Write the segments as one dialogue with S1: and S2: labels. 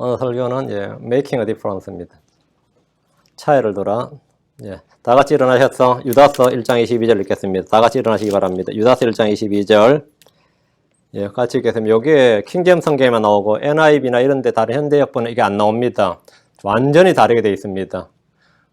S1: 오늘 설교는 Making a Difference입니다. 차이를 두라. 다 같이 일어나셔서 유다서 1장 22절 읽겠습니다. 다 같이 일어나시기 바랍니다. 유다서 1장 22절. 같이 읽겠습니다. 여기에 킹제임 성경에만 나오고 NIV나 이런 데 다른 현대역본은 이게 안 나옵니다. 완전히 다르게 되어 있습니다.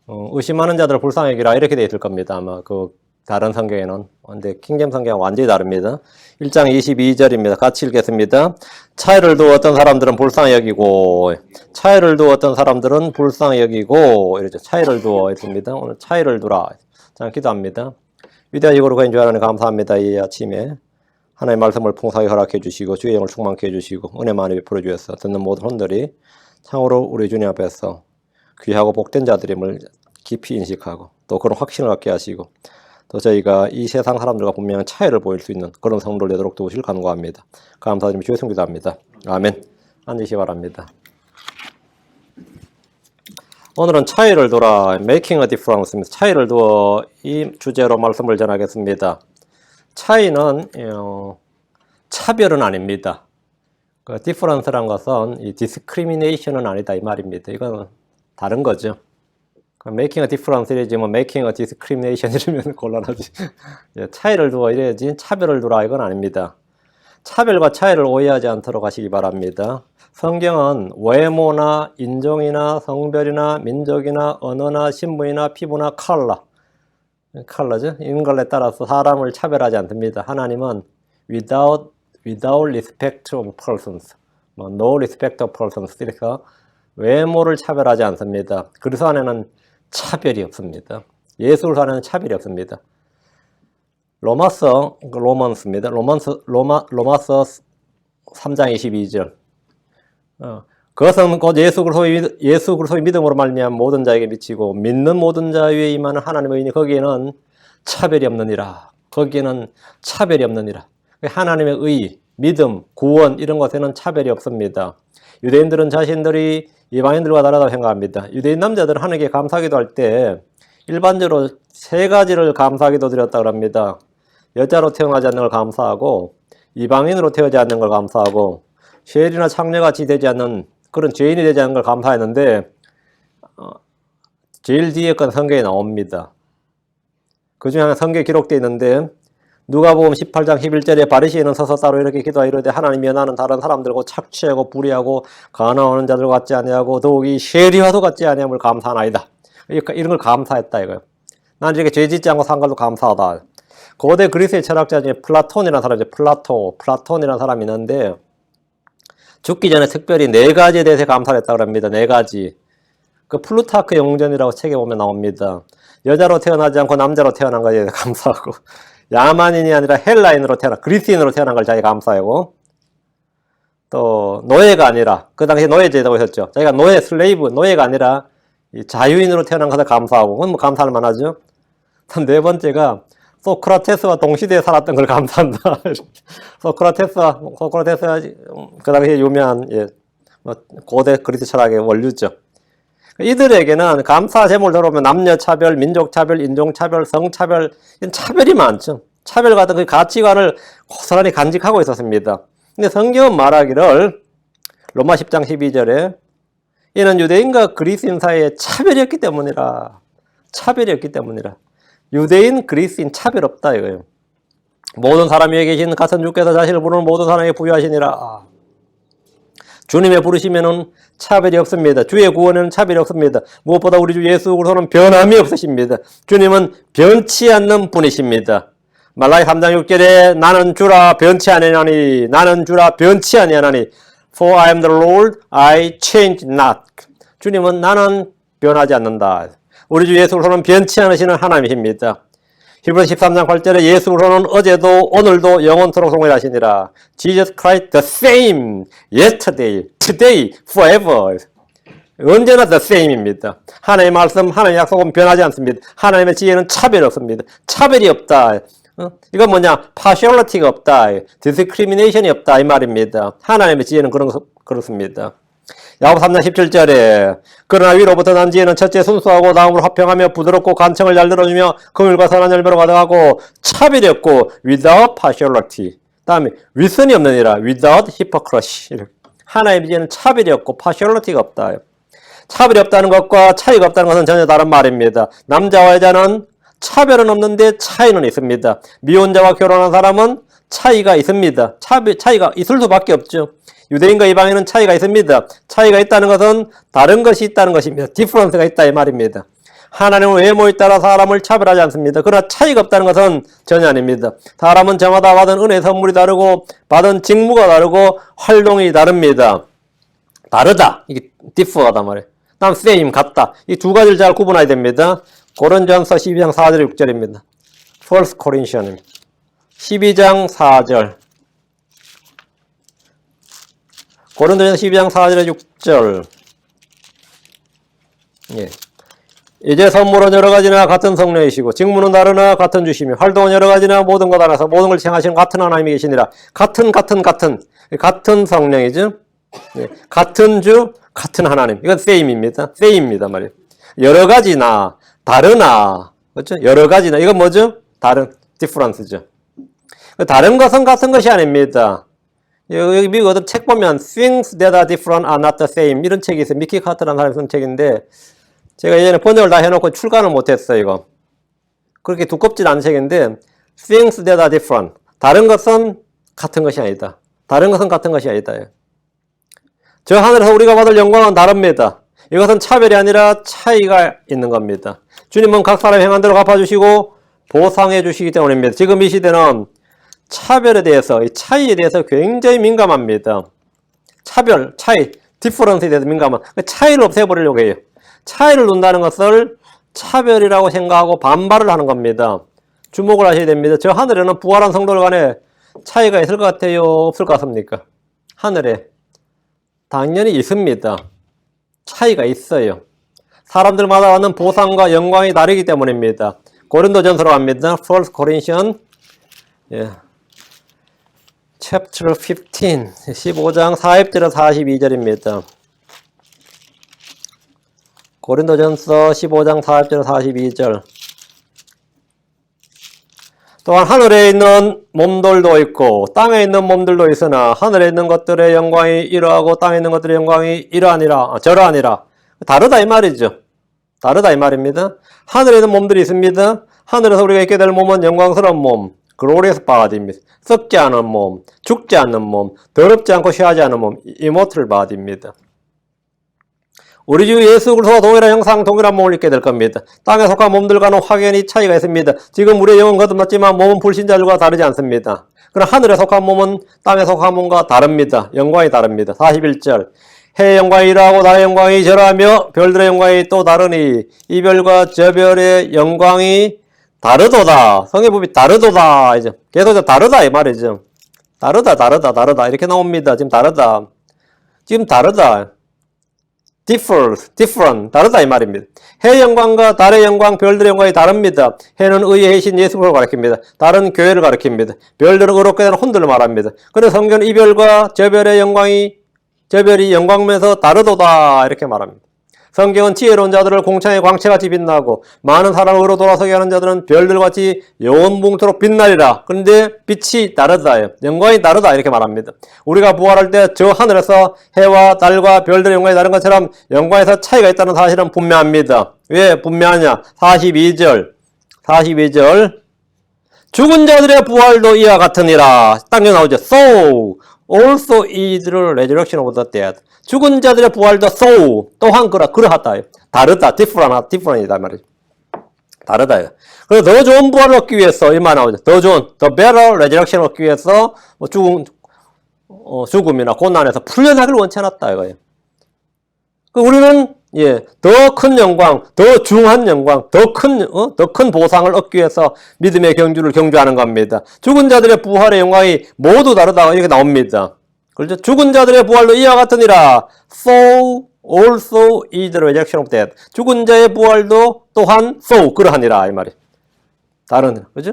S1: 의심하는 자들을 불쌍히 여기라 이렇게 되어 있을 겁니다. 아마 그 다른 성경에는. 근데 킹제임 성경은 완전히 다릅니다. 1장 22절입니다. 같이 읽겠습니다. 차이를 두어 어떤 사람들은 불쌍히 여기고, 차이를 두어 어떤 사람들은 불쌍히 여기고, 이러죠. 차이를 두어 있습니다. 오늘 차이를 두라. 자, 기도합니다. 위대하시고 거룩하신 주 하나님 감사합니다. 이 아침에 하나님의 말씀을 풍성하게 허락해 주시고 주의 영을 충만케 해 주시고 은혜 많이 베풀어 주셔서 듣는 모든 혼들이 참으로 우리 주님 앞에서 귀하고 복된 자들임을 깊이 인식하고 또 그런 확신을 갖게 하시고 또 저희가 이 세상 사람들과 분명한 차이를 보일 수 있는 그런 성도를 되도록 도우실 간구합니다. 감사드리며 주의 손 기도합니다. 아멘. 앉으시기 바랍니다. 오늘은 차이를 두라, Making a Difference입니다. 차이를 두어 이 주제로 말씀을 전하겠습니다. 차이는 차별은 아닙니다. 그 difference란 것은 이 discrimination은 아니다 이 말입니다. 이건 다른 거죠. making a difference 이래야지 뭐 making a discrimination 이러면 곤란하지. 차이를 두어 이래야지 차별을 두라 이건 아닙니다. 차별과 차이를 오해하지 않도록 하시기 바랍니다. 성경은 외모나 인종이나 성별이나 민족이나 언어나 신분이나 피부나 컬러죠. 이런 걸에 따라서 사람을 차별하지 않습니다. 하나님은 without respect of persons, no respect of persons 이렇게 외모를 차별하지 않습니다. 그리스도 안에는 차별이 없습니다. 예수 안에는 차별이 없습니다. 로마서 3장 22절. 그것은 곧 예수 그리스도의 믿음으로 말미암아 모든 자에게 미치고 믿는 모든 자 위에 임하는 하나님의 의인이 거기에는 차별이 없느니라. 거기에는 차별이 없느니라. 하나님의 의, 믿음, 구원 이런 것에는 차별이 없습니다. 유대인들은 자신들이 이방인들과 다르다고 생각합니다. 유대인 남자들은 하나님께 감사기도 할 때 일반적으로 세 가지를 감사기도 드렸다고 합니다. 여자로 태어나지 않는 걸 감사하고 이방인으로 태어나지 않는 걸 감사하고 쉐일이나 창녀같이 되지 않는 그런 죄인이 되지 않는 걸 감사했는데 제일 뒤에 건 성경에 나옵니다. 그 중에 하나 성경에 기록되어 있는데 누가복음 18장 11절에 바리새인은 서서 따로 이렇게 기도하여 이르되 하나님이여 나는 다른 사람들과 착취하고 불의하고 가난하는 자들 같지 아니하고 더욱이 쉐리와도 같지 아니함을 감사하나이다. 이런 걸 감사했다 이거예요. 난 이렇게 죄 짓지 않고 산 것도 감사하다. 고대 그리스의 철학자 중에 플라톤이라는 사람이죠. 플라톤이라는 사람이 있는데 죽기 전에 특별히 4가지에 대해서 감사를 했다고 합니다. 4가지. 그 플루타크 영전이라고 책에 보면 나옵니다. 여자로 태어나지 않고 남자로 태어난 것에 대해서 감사하고 야만인이 아니라 헬라인으로 그리스인으로 태어난 걸 자기가 감사하고 또 노예가 아니라 그 당시에 노예제도가 있었죠. 자기가 노예가 아니라 자유인으로 태어난 것을 감사하고 그건 뭐 감사할 만하죠. 4번째가 소크라테스와 동시대에 살았던 걸 감사한다. 소크라테스가 그 당시에 유명한 고대 그리스 철학의 원류죠. 이들에게는 감사 제목을 들어보면 남녀차별, 민족차별, 인종차별, 성차별 이런 차별이 많죠. 차별 같은 그 가치관을 고스란히 간직하고 있었습니다. 근데 성경은 말하기를 로마 10장 12절에 이는 유대인과 그리스인 사이에 차별이었기 때문이라. 유대인, 그리스인 차별 없다 이거예요. 모든 사람 위에 계신 같은 주께서 자신을 부르는 모든 사람에게 부여하시니라. 주님의 부르시면은 차별이 없습니다. 주의 구원에는 차별이 없습니다. 무엇보다 우리 주 예수 그리스도는 변함이 없으십니다. 주님은 변치 않는 분이십니다. 말라기 3장 6절에 나는 주라 변치 아니하나니 For I am the Lord, I change not. 주님은 나는 변하지 않는다. 우리 주 예수 그리스도는 변치 않으시는 하나님이십니다. 히브리서 13장 8절에 예수 그리스도는 어제도 오늘도 영원토록 동일하시니라. Jesus Christ the same yesterday, today, forever. 언제나 the same입니다. 하나님의 말씀, 하나님의 약속은 변하지 않습니다. 하나님의 지혜는 차별이 없습니다. 차별이 없다. 이건 뭐냐? partiality가 없다. discrimination이 없다 이 말입니다. 하나님의 지혜는 그렇습니다. 야고보 3장 17절에 그러나 위로부터 난 지혜는 첫째 순수하고 다음으로 화평하며 부드럽고 간청을 잘 들어주며 긍휼과 선한 열매로 가득하고 차별이 없고 without partiality. 다음에 위선이 없느니라 without hypocrisy. 하나의 이미지에는 차별이 없고 partiality가 없다. 차별이 없다는 것과 차이가 없다는 것은 전혀 다른 말입니다. 남자와 여자는 차별은 없는데 차이는 있습니다. 미혼자와 결혼한 사람은 차이가 있습니다. 차이가 있을 수밖에 없죠. 유대인과 이방인은 차이가 있습니다. 차이가 있다는 것은 다른 것이 있다는 것입니다. 디퍼런스가 있다 이 말입니다. 하나님은 외모에 따라 사람을 차별하지 않습니다. 그러나 차이가 없다는 것은 전혀 아닙니다. 사람은 저마다 받은 은혜 선물이 다르고 받은 직무가 다르고 활동이 다릅니다. 다르다. 이게 differ하단 말이에요. 다음 same, 같다. 이 두 가지를 잘 구분해야 됩니다. 고린도전서 12장 4절 6절입니다. First Corinthians 12장 4절. 고린도전서 12장 4절에 6절. 예. 이제 선물은 여러 가지나 같은 성령이시고 직무는 다르나 같은 주시며 활동은 여러 가지나 모든 것 하나서 모든 걸 행하시는 같은 하나님이 계시니라. 같은 성령이죠. 예. 같은 주, 같은 하나님. 이건 same입니다. same입니다 말이에요. 여러 가지나 다르나, 그렇죠? 여러 가지나 이건 뭐죠? 다른 difference죠. 다른 것은 같은 것이 아닙니다. 여기 미국 어떤 책 보면 Things that are different are not the same 이런 책이 있어요. 미키 카터라는 사람이 쓴 책인데 제가 예전에 번역을 다 해놓고 출간을 못했어요. 이거 그렇게 두껍진 않은 책인데 Things that are different 다른 것은 같은 것이 아니다. 다른 것은 같은 것이 아니다. 저 하늘에서 우리가 받을 영광은 다릅니다. 이것은 차별이 아니라 차이가 있는 겁니다. 주님은 각 사람의 행한 대로 갚아주시고 보상해 주시기 때문입니다. 지금 이 시대는 차별에 대해서, 이 차이에 대해서 굉장히 민감합니다. 차별, 차이, 디퍼런스에 대해서 민감한, 차이를 없애버리려고 해요. 차이를 둔다는 것을 차별이라고 생각하고 반발을 하는 겁니다. 주목을 하셔야 됩니다. 저 하늘에는 부활한 성도들 간에 차이가 있을 것 같아요? 없을 것 같습니까? 하늘에. 당연히 있습니다. 차이가 있어요. 사람들마다 받는 보상과 영광이 다르기 때문입니다. 고린도전서로 갑니다. First Corinthians, 예. Chapter 15, 15장 40절에서 42절입니다. 고린도전서 15장 40절에서 42절. 또한 하늘에 있는 몸들도 있고 땅에 있는 몸들도 있으나 하늘에 있는 것들의 영광이 이러하고 땅에 있는 것들의 영광이 저러하니라. 다르다 이 말이죠. 다르다 이 말입니다. 하늘에 있는 몸들이 있습니다. 하늘에서 우리가 있게 될 몸은 영광스러운 몸, glorious body입니다. 썩지 않은 몸, 죽지 않는 몸, 더럽지 않고 쉬하지 않은 몸, immortal body입니다. 우리 주 예수 그리스도와 동일한 형상, 동일한 몸을 입게 될 겁니다. 땅에 속한 몸들과는 확연히 차이가 있습니다. 지금 우리의 영은 거듭났지만 몸은 불신자들과 다르지 않습니다. 그러나 하늘에 속한 몸은 땅에 속한 몸과 다릅니다. 영광이 다릅니다. 41절. 해의 영광이 이러하고 달의 영광이 저러하며 별들의 영광이 또 다르니 이 별과 저 별의 영광이 다르도다. 성경법이 다르도다. 이제 계속 다르다 이 말이죠. 다르다 이렇게 나옵니다. 지금 다르다. different, 다르다 이 말입니다. 해의 영광과 달의 영광, 별들의 영광이 다릅니다. 해는 의의 해신 예수를 가리킵니다. 달은 교회를 가리킵니다. 별들은 의롭게 되는 혼들을 말합니다. 그래서 성경은 이 별과 저 별의 영광이, 저 별이 영광면서 다르도다 이렇게 말합니다. 성경은 지혜로운 자들을 공창의 광채같이 빛나고 많은 사람으로 돌아서게 하는 자들은 별들같이 영원뭉토록 빛나리라. 그런데 빛이 다르다, 영광이 다르다 이렇게 말합니다. 우리가 부활할 때 저 하늘에서 해와 달과 별들의 영광이 다른 것처럼 영광에서 차이가 있다는 사실은 분명합니다. 왜 분명하냐? 42절 죽은 자들의 부활도 이와 같으니라. 당연히 나오죠. So also is the resurrection of the dead. 죽은 자들의 부활도 so 또한 그러하다. 다르다. different이다 말이죠. 다르다. 그래서 더 좋은 부활을 얻기 위해서 이 말 나오죠. 더 좋은 the better resurrection 얻기 위해서 죽음이나 고난에서 풀려나기를 원치 않았다 이거예요. 우리는 더 큰 영광, 더 중한 영광, 더 큰 보상을 얻기 위해서 믿음의 경주를 경주하는 겁니다. 죽은 자들의 부활의 영광이 모두 다르다 이렇게 나옵니다. 그렇죠? 죽은 자들의 부활도 이와 같으니라. So also is the resurrection of dead. 죽은 자의 부활도 또한 so 그러하니라 이 말이. 다른 그죠?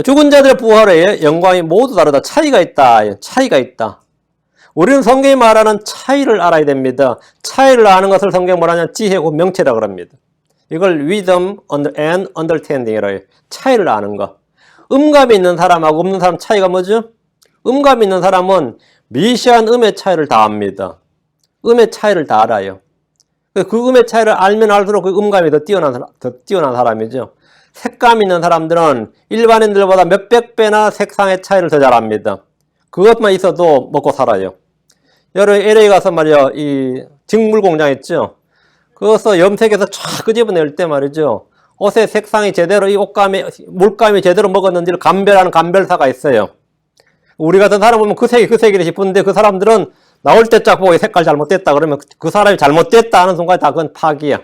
S1: 죽은 자들의 부활의 영광이 모두 다르다. 차이가 있다. 우리는 성경이 말하는 차이를 알아야 됩니다. 차이를 아는 것을 성경이 뭐라냐? 지혜고 명체라 그럽니다. 이걸 wisdom and understanding이라 해요. 차이를 아는 것. 음감이 있는 사람하고 없는 사람 차이가 뭐죠? 음감이 있는 사람은 미시한 음의 차이를 다 압니다. 음의 차이를 다 알아요. 그 음의 차이를 알면 알수록 그 음감이 더 뛰어난 사람이죠. 색감 있는 사람들은 일반인들보다 몇백 배나 색상의 차이를 더 잘 압니다. 그것만 있어도 먹고 살아요. 여러 LA 가서 말이야, 이 직물 공장 있죠? 그것서 염색해서 쫙 끄집어낼 때 말이죠. 옷의 색상이 제대로 이 옷감이, 물감이 제대로 먹었는지를 감별하는 감별사가 있어요. 우리 같은 사람 보면 그 색이라 싶은데 그 사람들은 나올 때 쫙 보고 색깔 잘못됐다 그러면 그 사람이 잘못됐다 하는 순간에 다 그건 파기야.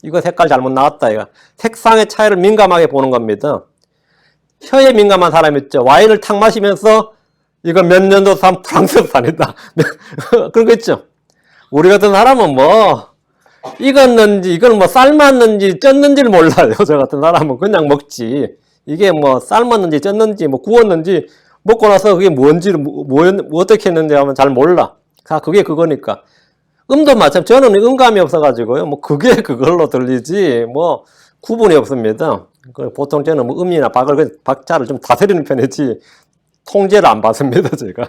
S1: 이거 색깔 잘못 나왔다, 이거. 색상의 차이를 민감하게 보는 겁니다. 혀에 민감한 사람 있죠. 와인을 탁 마시면서 이거 몇 년도 산 프랑스산이다. 그런 거 있죠. 우리 같은 사람은 뭐, 익었는지, 이걸 뭐 삶았는지, 쪘는지를 몰라요. 저 같은 사람은 그냥 먹지. 이게 뭐 삶았는지, 쪘는지, 뭐 구웠는지, 먹고 나서 그게 뭔지를, 어떻게 했는지 하면 잘 몰라. 그게 그거니까. 음도 마찬가지. 저는 음감이 없어가지고요. 뭐 그게 그걸로 들리지, 뭐 구분이 없습니다. 보통 저는 뭐 음이나 박자를 좀 다스리는 편이지, 통제를 안 받습니다, 제가.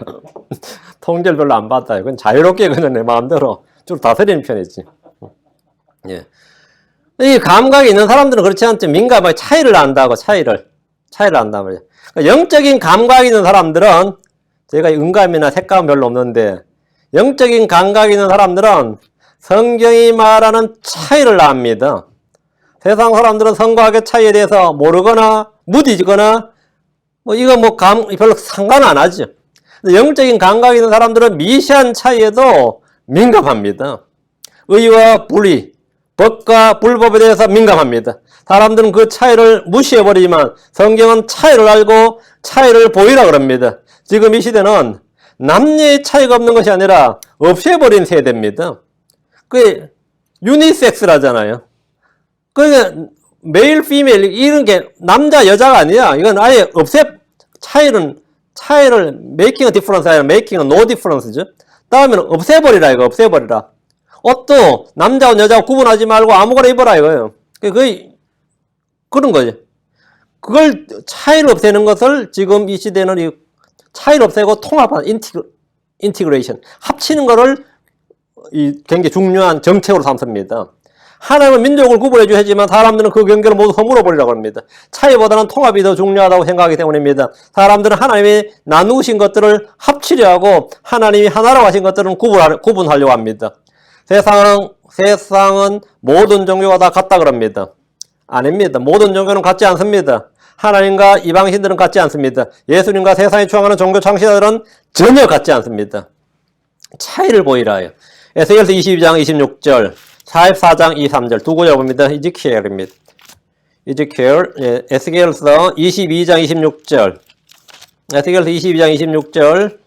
S1: 통제를 별로 안 받아요. 그건 자유롭게 그냥 내 마음대로 좀 다스리는 편이지. 예. 이 감각이 있는 사람들은 그렇지 않죠. 민감하게 차이를 안다고, 차이를 안단 말이에요. 그러니까 영적인 감각이 있는 사람들은, 제가 음감이나 색감은 별로 없는데, 영적인 감각이 있는 사람들은 성경이 말하는 차이를 압니다. 세상 사람들은 성과학의 차이에 대해서 모르거나 무디지거나 뭐 이거 뭐 별로 상관 안 하죠. 영적인 감각이 있는 사람들은 미시한 차이에도 민감합니다. 의와 불의, 법과 불법에 대해서 민감합니다. 사람들은 그 차이를 무시해버리지만 성경은 차이를 알고 차이를 보이라 그럽니다. 지금 이 시대는 남녀의 차이가 없는 것이 아니라 없애버린 세대입니다. 그게 유니섹스라잖아요. 그러니까 메일, 피메일 이런 게 남자, 여자가 아니야. 이건 아예 차이를 making a difference 아니라 making a no difference죠. 다음에는 없애버리라, 이거 없애버리라. 옷도 남자와 여자와 구분하지 말고 아무거나 입어라, 이거예요. 그런 거죠. 그걸 차이를 없애는 것을 지금 이 시대는 이 차이를 없애고 통합하는 인티그레이션, 합치는 것을 굉장히 중요한 정책으로 삼습니다. 하나님은 민족을 구분해 주시지만 사람들은 그 경계를 모두 허물어버리라고 합니다. 차이보다는 통합이 더 중요하다고 생각하기 때문입니다. 사람들은 하나님이 나누신 것들을 합치려 하고 하나님이 하나라고 하신 것들은 구분하려고 합니다. 세상은 모든 종교가 다 같다 그럽니다. 아닙니다. 모든 종교는 같지 않습니다. 하나님과 이방신들은 같지 않습니다. 예수님과 세상에 추앙하는 종교 창시자들은 전혀 같지 않습니다. 차이를 보이라요. 에스겔서 22장 26절, 44장 2, 3절 두 구절 봅니다. 이즈키엘입니다. 에스겔서 22장 26절, 에스겔서 22장 26절,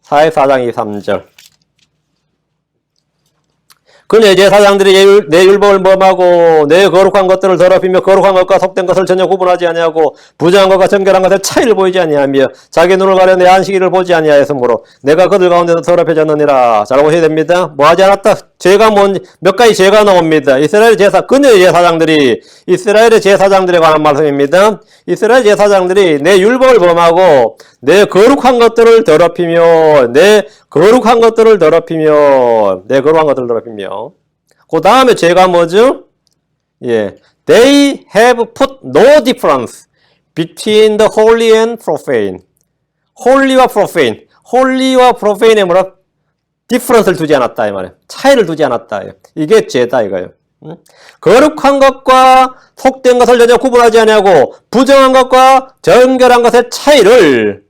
S1: 44장 2, 3절. 그의 제사장들이 내 율법을 범하고 내 거룩한 것들을 더럽히며 거룩한 것과 속된 것을 전혀 구분하지 아니하고 부정한 것과 정결한 것의 차이를 보이지 아니하며 자기 눈을 가려 내 안식일을 보지 아니하였으므로 내가 그들 가운데서 더럽혀졌느니라. 잘 보셔야 됩니다. 뭐 하지 않았다. 죄가 몇 가지 죄가 나옵니다. 이스라엘 그녀의 제사장들이 이스라엘의 제사장들에 관한 말씀입니다. 이스라엘 제사장들이 내 율법을 범하고 내 거룩한 것들을 더럽히며 내 거룩한 것들을 더럽히며 그 다음에 죄가 뭐죠? 예, they have put no difference between the holy and profane. holy와 profane. holy와 profane에 뭐라? difference를 두지 않았다 이 말이에요. 차이를 두지 않았다. 이게 죄다 이거예요. 거룩한 것과 속된 것을 전혀 구분하지 아니하고 부정한 것과 정결한 것의 차이를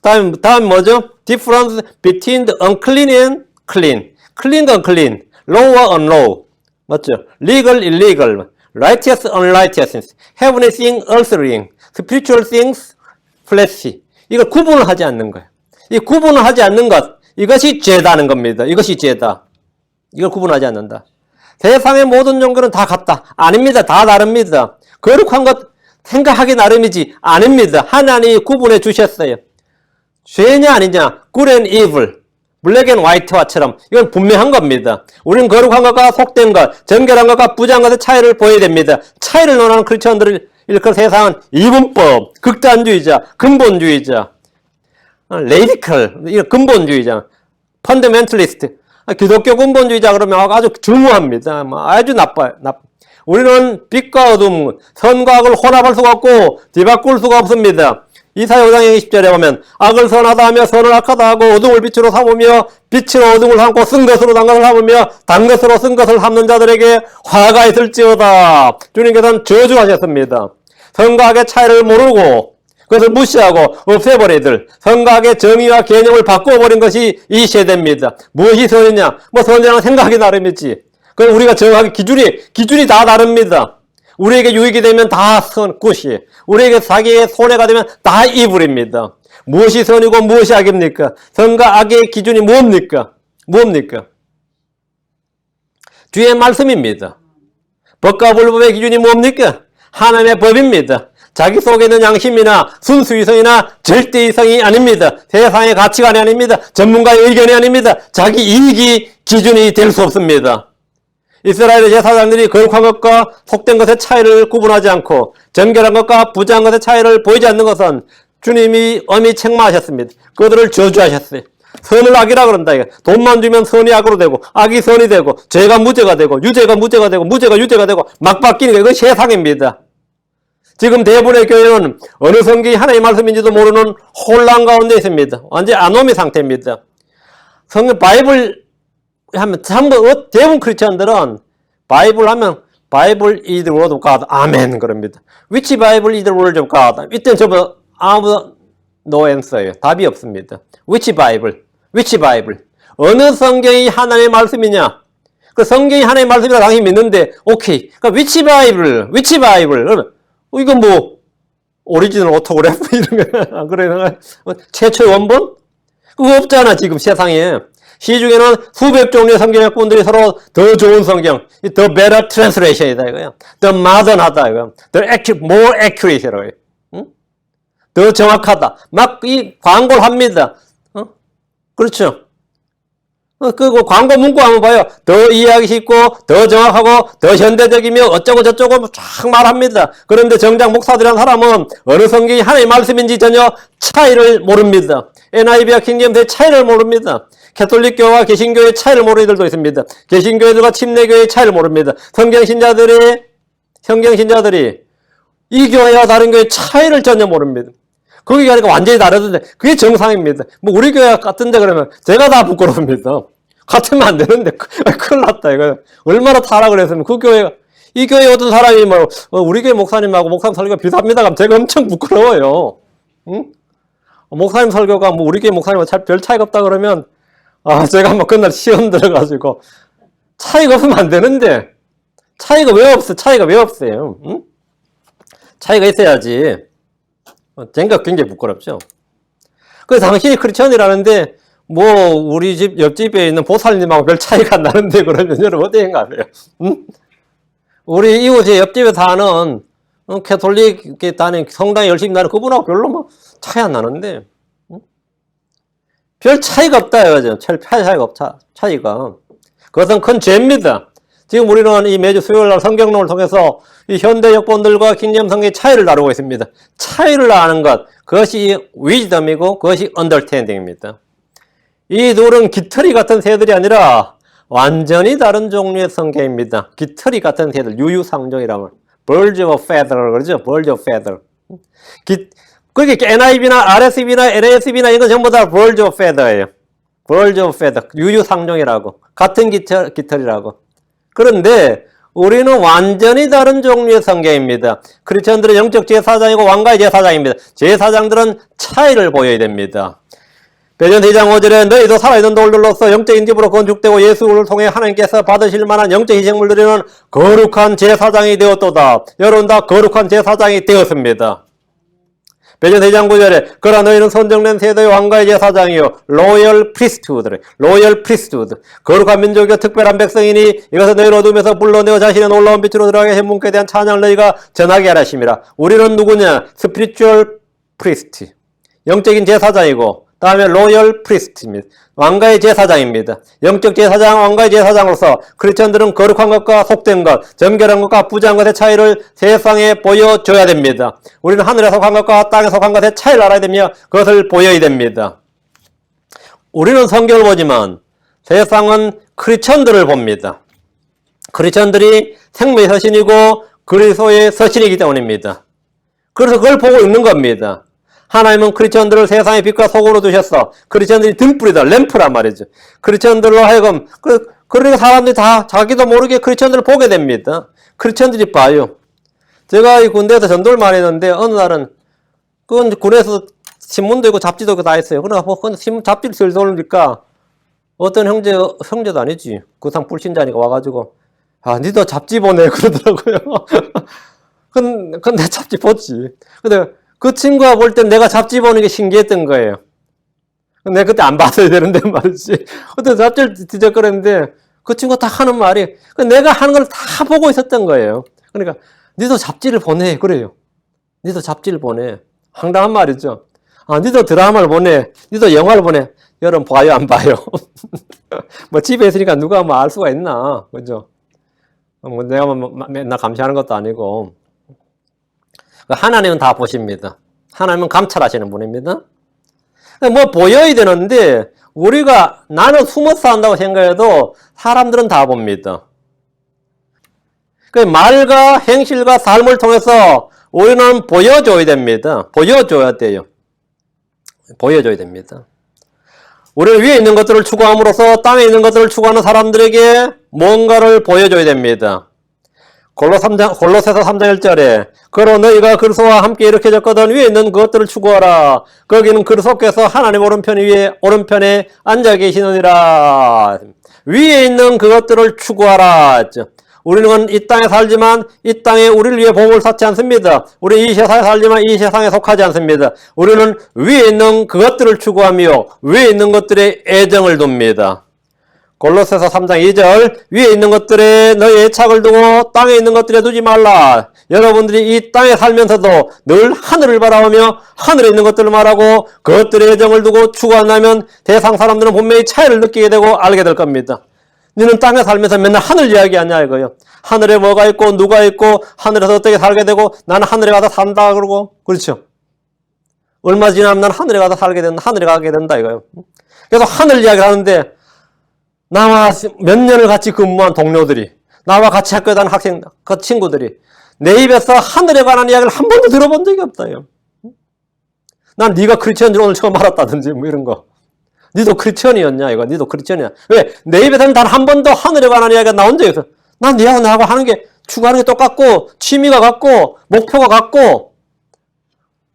S1: 다음 뭐죠? difference between the unclean and clean. clean과 unclean, law와 unlaw. 맞죠? legal, illegal, righteous, unrighteous, heavenly things, earthly, spiritual things, fleshly. 이걸 구분을 하지 않는 거예요. 이 구분을 하지 않는 것, 이것이 죄다는 겁니다. 이것이 죄다. 이걸 구분하지 않는다. 세상의 모든 종교는 다 같다. 아닙니다. 다 다릅니다. 거룩한 것 생각하기 나름이지 아닙니다. 하나님이 구분해 주셨어요. 죄냐 아니냐, good and evil, black and white와처럼 이건 분명한 겁니다. 우리는 거룩한 것과 속된 것, 정결한 것과 부정한 것의 차이를 보여야 됩니다. 차이를 논하는 크리스천들을 일컬 세상은 이분법, 극단주의자, 근본주의자, 레디컬, 이런 근본주의자, 펀더멘털리스트, 기독교 근본주의자 그러면 아주 중후합니다. 아주 나빠요. 우리는 빛과 어둠, 선과 악을 혼합할 수가 없고 뒤바꿀 수가 없습니다. 이사야 5장 20절에 보면 악을 선하다 하며 선을 악하다 하고 어둠을 빛으로 삼으며 빛으로 어둠을 삼고 쓴 것으로 단 것을 삼으며 단 것으로 쓴 것을 삼는 자들에게 화가 있을지어다. 주님께서는 저주하셨습니다. 선과 악의 차이를 모르고 그것을 무시하고 없애버리들, 선과 악의 정의와 개념을 바꿔버린 것이 이 세대입니다. 무엇이 선이냐? 선이라는 생각이 나름이지. 그럼 우리가 정하기 기준이 다 다릅니다. 우리에게 유익이 되면 다 굿이, 우리에게 자기의 손해가 되면 다 이불입니다. 무엇이 선이고 무엇이 악입니까? 선과 악의 기준이 뭡니까? 뒤에 말씀입니다. 법과 불법의 기준이 뭡니까? 하나님의 법입니다. 자기 속에 있는 양심이나 순수이성이나 절대이성이 아닙니다. 세상의 가치관이 아닙니다. 전문가의 의견이 아닙니다. 자기 이익이 기준이 될 수 없습니다. 이스라엘의 제사장들이 거룩한 것과 속된 것의 차이를 구분하지 않고 정결한 것과 부정한 것의 차이를 보이지 않는 것은 주님이 엄히 책망하셨습니다. 그들을 저주하셨어요. 선을 악이라 그런다. 돈만 주면 선이 악으로 되고 악이 선이 되고 죄가 무죄가 되고 유죄가 무죄가 되고 무죄가 유죄가 되고 막 바뀌는 게 이건 세상입니다. 지금 대부분의 교회는 어느 성경이 하나님의 말씀인지도 모르는 혼란 가운데 있습니다. 완전 아노미 상태입니다. 성경 바이블 하면 전부 대부분 크리스천들은 바이블 하면 바이블 is the word of God. 아멘 그럽니다. Which Bible is the word of God? 이때는 전부 아무도 no answer예요. 답이 없습니다. Which Bible? 어느 성경이 하나님의 말씀이냐? 그 성경이 하나님의 말씀이라 당연히 믿는데 오케이. 그러니까 which Bible? 그러면 이건 오리지널 오토그래프 이런 거 그래 최초의 원본? 그거 없잖아 지금 세상에. 시중에는 수백 종류의 성경학분들이 서로 더 좋은 성경, the better translation이다 이거야. the modern하다 이거야. more accurate라고 해요. 응? 더 정확하다. 막 이 광고를 합니다. 그렇죠. 그리고 광고 문구 한번 봐요. 더 이해하기 쉽고, 더 정확하고, 더 현대적이며 어쩌고 저쩌고 쫙 말합니다. 그런데 정작 목사들이라는 사람은 어느 성경이 하나님의 말씀인지 전혀 차이를 모릅니다. NIV와 킹제임스의 차이를 모릅니다. 캐톨릭교와 개신교의 차이를 모르는 이들도 있습니다. 개신교들과 침례교의 차이를 모릅니다. 성경신자들이 이 교회와 다른 교회의 차이를 전혀 모릅니다. 거기 가니까 완전히 다르던데 그게 정상입니다. 우리 교회가 같은데 그러면 제가 다 부끄럽습니다. 같으면 안 되는데 큰일 났다 이거. 얼마나 타락을 했으면 그 교회가 이 교회 어떤 사람이 우리 교회 목사님하고 목사님 설교가 비슷합니다. 그럼 제가 엄청 부끄러워요. 응? 목사님 설교가 우리 교회 목사님과 별 차이가 없다 그러면 제가 그날 시험 들어가지고 차이가 없으면 안 되는데 차이가 왜 없어요? 응? 차이가 있어야지. 생각 굉장히 부끄럽죠. 그래서 당신이 크리스천이라는데 우리 집 옆집에 있는 보살님하고 별 차이가 안 나는데 그러면 여러분 어떻게 생각하세요? 응? 우리 이웃에 옆집에 사는 캐톨릭 다니는 성당에 열심히 다니는 그분하고 별로 차이 안 나는데 별 차이가 없다 이거죠. 차이가. 그것은 큰 죄입니다. 지금 우리는 이 매주 수요일날 성경론을 통해서 이 현대 역본들과 킹제임 성경의 차이를 다루고 있습니다. 차이를 아는 것, 그것이 위즈덤이고 그것이 언더스탠딩입니다. 이 둘은 깃털이 같은 새들이 아니라 완전히 다른 종류의 성경입니다. 깃털이 같은 새들, 유유상종이라면 birds of feather 그러죠. birds of feather. 그게 NIV나 RSV나 NASV나 이건 전부 다 birds of feather예요. birds of feather, 유유상종이라고. 같은 깃털이라고. 그런데 우리는 완전히 다른 종류의 성경입니다. 크리스천들은 영적 제사장이고 왕가의 제사장입니다. 제사장들은 차이를 보여야 됩니다. 베드로전 2장 5절에 너희도 살아있는 돌들로서 영적인 집으로 건축되고 예수를 통해 하나님께서 받으실 만한 영적 희생물 드리는 거룩한 제사장이 되었도다. 여러분 다 거룩한 제사장이 되었습니다. 베드로전 2장 9절에 그러나 너희는 선정된 세대의 왕가의 제사장이요 로열 프리스트후드 거룩한 민족이요 특별한 백성이니 이것은 너희를 어둠에서 불러내어 자신의 놀라운 빛으로 들어가게 하신 분께 대한 찬양을 너희가 전하게 하라 하심이라. 우리는 누구냐? 스피리추얼 프리스트 영적인 제사장이고 다음에 로열 프리스트입니다. 왕가의 제사장입니다. 영적 제사장, 왕가의 제사장으로서 크리스천들은 거룩한 것과 속된 것, 정결한 것과 부정한 것의 차이를 세상에 보여줘야 됩니다. 우리는 하늘에 속한 것과 땅에 속한 것의 차이를 알아야 되며 그것을 보여야 됩니다. 우리는 성경을 보지만 세상은 크리스천들을 봅니다. 크리스천들이 생명의 서신이고 그리스도의 서신이기 때문입니다. 그래서 그걸 보고 있는 겁니다. 하나님은 크리스천들을 세상의 빛과 소금으로 두셨어. 크리스천들이 등불이다. 램프란 말이죠. 크리스천들로 하여금 그러니까 사람들이 다 자기도 모르게 크리스천들을 보게 됩니다. 크리스천들이 봐요. 제가 이 군대에서 전도를 많이 했는데 어느 날은 그 군에서 신문도 있고 잡지도 있고 다 있어요. 그러나 잡지를 슬슬 돌리니까 어떤 형제도 아니지. 그 상 불신자니까 와가지고 니도 잡지 보네 그러더라고요. 그건 내 잡지 보지. 근데 그 친구가 볼 땐 내가 잡지 보는 게 신기했던 거예요. 내가 그때 안 봤어야 되는데 말이지. 그때 잡지를 뒤적거렸는데 그 친구가 딱 하는 말이 내가 하는 걸 다 보고 있었던 거예요. 그러니까 니도 잡지를 보내 그래요. 니도 잡지를 보내. 황당한 말이죠. 니도 드라마를 보내. 니도 영화를 보내. 여러분 봐요 안 봐요? 뭐 집에 있으니까 누가 뭐 알 수가 있나. 그죠? 뭐 내가 맨날 감시하는 것도 아니고. 하나님은 다 보십니다. 하나님은 감찰하시는 분입니다. 뭐 보여야 되는데 우리가 나는 숨어서 한다고 생각해도 사람들은 다 봅니다. 말과 행실과 삶을 통해서 우리는 보여줘야 됩니다. 보여줘야 돼요. 보여줘야 됩니다. 우리는 위에 있는 것들을 추구함으로써 땅에 있는 것들을 추구하는 사람들에게 뭔가를 보여줘야 됩니다. 골로새서 3장 1절에 그러 너희가 그리스도와 함께 일으켜졌거든 위에 있는 그것들을 추구하라. 거기는 그리스도께서 하나님 오른편에 앉아 계시느니라. 위에 있는 그것들을 추구하라. 우리는 이 땅에 살지만 이 땅에 우리를 위해 보험을 쌓지 않습니다. 우리는 이 세상에 살지만 이 세상에 속하지 않습니다. 우리는 위에 있는 그것들을 추구하며 위에 있는 것들에 애정을 둡니다. 골로새서 3장 2절 위에 있는 것들에 너의 애착을 두고 땅에 있는 것들에 두지 말라. 여러분들이 이 땅에 살면서도 늘 하늘을 바라보며 하늘에 있는 것들을 말하고 그것들에 애정을 두고 추구한다면 대상 사람들은 분명히 차이를 느끼게 되고 알게 될 겁니다. 너는 땅에 살면서 맨날 하늘 이야기하냐 이거요. 하늘에 뭐가 있고 누가 있고 하늘에서 어떻게 살게 되고 나는 하늘에 가서 산다 그러고 그렇죠. 얼마 지나면 난 하늘에 가서 살게 된다. 하늘에 가게 된다 이거요. 그래서 하늘 이야기를 하는데 나와 몇 년을 같이 근무한 동료들이 나와 같이 학교에 다니는 학생 그 친구들이 내 입에서 하늘에 관한 이야기를 한 번도 들어본 적이 없다요. 난 네가 크리스천인 줄 오늘 처음 알았다든지 뭐 이런 거. 니도 크리스천이었냐 이거. 니도 크리스천이야. 왜? 내 입에서는 단 한 번도 하늘에 관한 이야기가 나온 적이 없어. 난 니하고 나하고 하는 게 추구하는 게 똑같고 취미가 같고 목표가 같고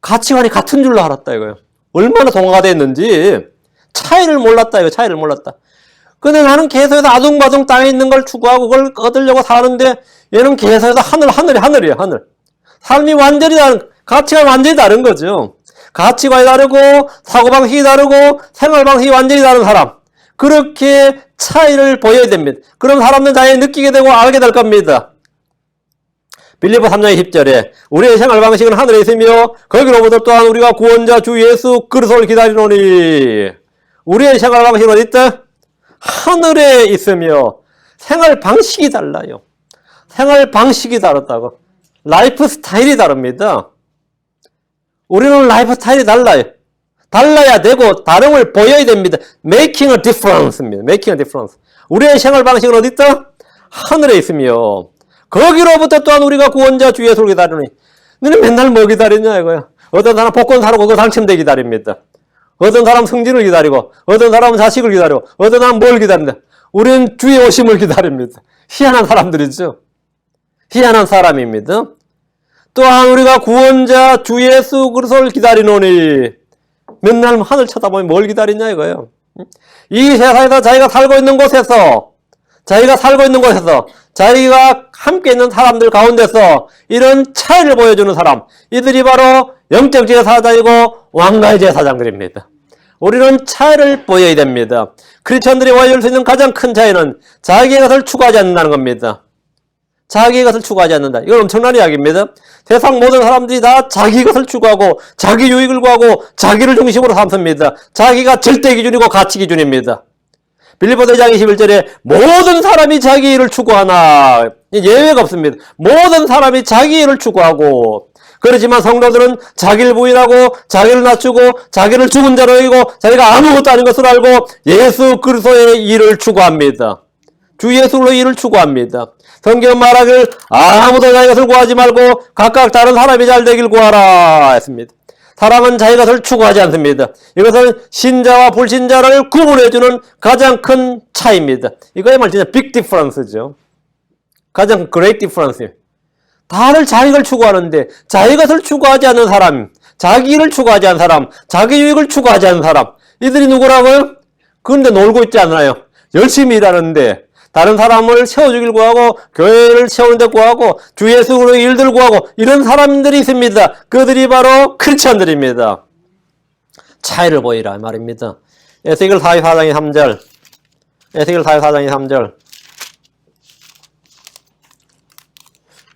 S1: 가치관이 같은 줄로 알았다 이거예요. 얼마나 동화가 됐는지 차이를 몰랐다 이거. 차이를 몰랐다. 근데 나는 계속해서 아둥바둥 땅에 있는 걸 추구하고 그걸 얻으려고 사는데 얘는 계속해서 하늘이야 하늘. 삶이 완전히 다른 가치가 완전히 다른 거죠. 가치관이 다르고 사고방식이 다르고 생활방식이 완전히 다른 사람. 그렇게 차이를 보여야 됩니다. 그럼 사람들은 자연히 느끼게 되고 알게 될 겁니다. 빌립보 3장 10절에 우리의 생활방식은 하늘에 있으며 거기로부터 또한 우리가 구원자 주 예수 그리스도를 기다리노니. 우리의 생활방식은 어디 있다? 하늘에 있으며 생활방식이 달라요. 생활방식이 다르다고. 라이프 스타일이 다릅니다. 우리는 라이프 스타일이 달라요. 달라야 되고 다름을 보여야 됩니다. Making a difference입니다. Making a difference. 우리의 생활 방식은 어디 있다? 하늘에 있으며 거기로부터 또한 우리가 구원자 주 예수를 기다리니. 너는 맨날 뭐 기다리냐 이거야. 어떤 사람 복권 사러 그거 당첨되기 기다립니다. 어떤 사람 승진을 기다리고 어떤 사람은 자식을 기다리고 어떤 사람은 뭘 기다린다. 우리는 주의 오심을 기다립니다. 희한한 사람들이죠. 희한한 사람입니다. 또한 우리가 구원자 주 예수 그리스도를 기다리노니. 맨날 하늘 쳐다보면 뭘 기다리냐 이거예요. 이 세상에서 자기가 살고 있는 곳에서 자기가 함께 있는 사람들 가운데서 이런 차이를 보여주는 사람, 이들이 바로 영적 제사장이고 왕가의 제사장들입니다. 우리는 차이를 보여야 됩니다. 크리스천들이 보여줄 수 있는 가장 큰 차이는 자기의 것을 추구하지 않는다는 겁니다. 자기의 것을 추구하지 않는다. 이건 엄청난 이야기입니다. 세상 모든 사람들이 다 자기 것을 추구하고 자기 유익을 구하고 자기를 중심으로 삼습니다. 자기가 절대 기준이고 가치 기준입니다. 빌립보서 2장 21절에 모든 사람이 자기 일을 추구하나. 예외가 없습니다. 모든 사람이 자기 일을 추구하고 그렇지만 성도들은 자기를 부인하고 자기를 낮추고 자기를 죽은 자로 여기고 자기가 아무것도 아닌 것을 알고 예수 그리스도의 일을 추구합니다. 주 예수로 일을 추구합니다. 성경 말하길 아무도 자기 것을 구하지 말고 각각 다른 사람이 잘 되길 구하라 했습니다. 사람은 자기 것을 추구하지 않습니다. 이것은 신자와 불신자를 구분해주는 가장 큰 차이입니다. 이거야말로 진짜 빅 디퍼런스죠. 가장 그레이트 디퍼런스. 다들 자기 것을 추구하는데 자기 것을 추구하지 않는 사람, 자기 일을 추구하지 않는 사람, 자기 유익을 추구하지 않는 사람, 이들이 누구라고요? 그런데 놀고 있지 않나요? 열심히 일하는데 다른 사람을 세워주길 구하고 교회를 세우는 데 구하고 주 예수로 일들 구하고 이런 사람들이 있습니다. 그들이 바로 크리스천들입니다. 차이를 보이라 말입니다. 에스겔 44장의 3절, 에스겔 44장의 3절,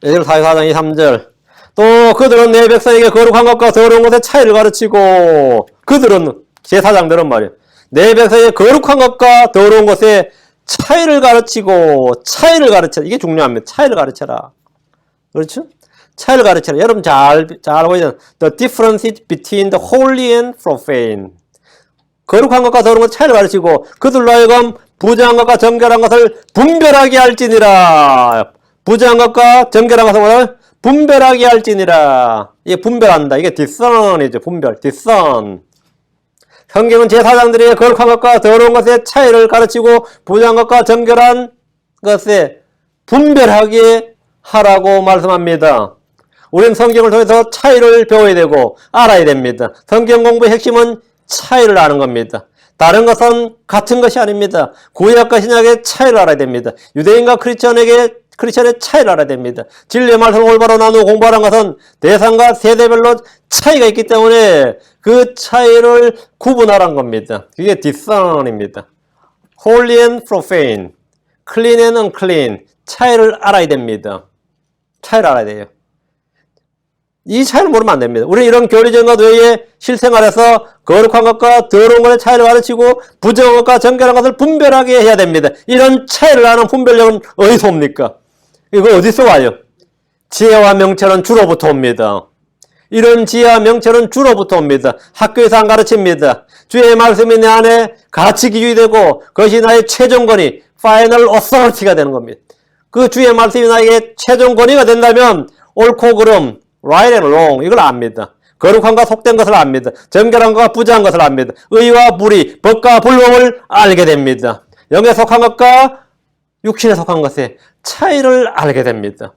S1: 에스겔 44장의 3절. 또 그들은 내 백성에게 거룩한 것과 더러운 것의 차이를 가르치고, 그들은 제사장들은 말이에요. 내 백성에게 거룩한 것과 더러운 것의 차이를 가르치고, 차이를 가르쳐라. 이게 중요합니다. 차이를 가르쳐라. 그렇죠? 차이를 가르쳐라. 여러분 잘 알고 있는 the difference between the holy and profane. 거룩한 것과 더러운 것의 차이를 가르치고 그들로 하여금 부정한 것과 정결한 것을 분별하게 할지니라. 부정한 것과 정결한 것을 분별하게 할지니라. 이게 분별한다. 이게 discern이죠. 분별. discern. 성경은 제사장들에게 거룩한 것과 더러운 것의 차이를 가르치고 부정한 것과 정결한 것에 분별하게 하라고 말씀합니다. 우리는 성경을 통해서 차이를 배워야 되고 알아야 됩니다. 성경 공부의 핵심은 차이를 아는 겁니다. 다른 것은 같은 것이 아닙니다. 구약과 신약의 차이를 알아야 됩니다. 유대인과 크리스천의 차이를 알아야 됩니다. 진리의 말씀을 올바로 나누고 공부하는 것은 대상과 세대별로 차이가 있기 때문에 그 차이를 구분하라는 겁니다. 그게 discern입니다. Holy and profane, clean and unclean. 차이를 알아야 됩니다. 차이를 알아야 돼요. 이 차이를 모르면 안 됩니다. 우리는 이런 교리적인 것 외에 실생활에서 거룩한 것과 더러운 것의 차이를 가르치고 부정한 것과 정결한 것을 분별하게 해야 됩니다. 이런 차이를 아는 분별력은 어디서 옵니까? 이거 어디서 와요? 지혜와 명철은 주로부터 옵니다. 이런 지혜와 명철은 주로부터 옵니다. 학교에서 안 가르칩니다. 주의 말씀이 내 안에 가치 기준이 되고 그것이 나의 최종 권위, final authority가 되는 겁니다. 그 주의 말씀이 나에게 최종 권위가 된다면 옳고 그름, right and wrong 이걸 압니다. 거룩한과 속된 것을 압니다. 정결한과 부정한 것을 압니다. 의와 불의, 법과 불법을 알게 됩니다. 영에 속한 것과 육신에 속한 것의 차이를 알게 됩니다.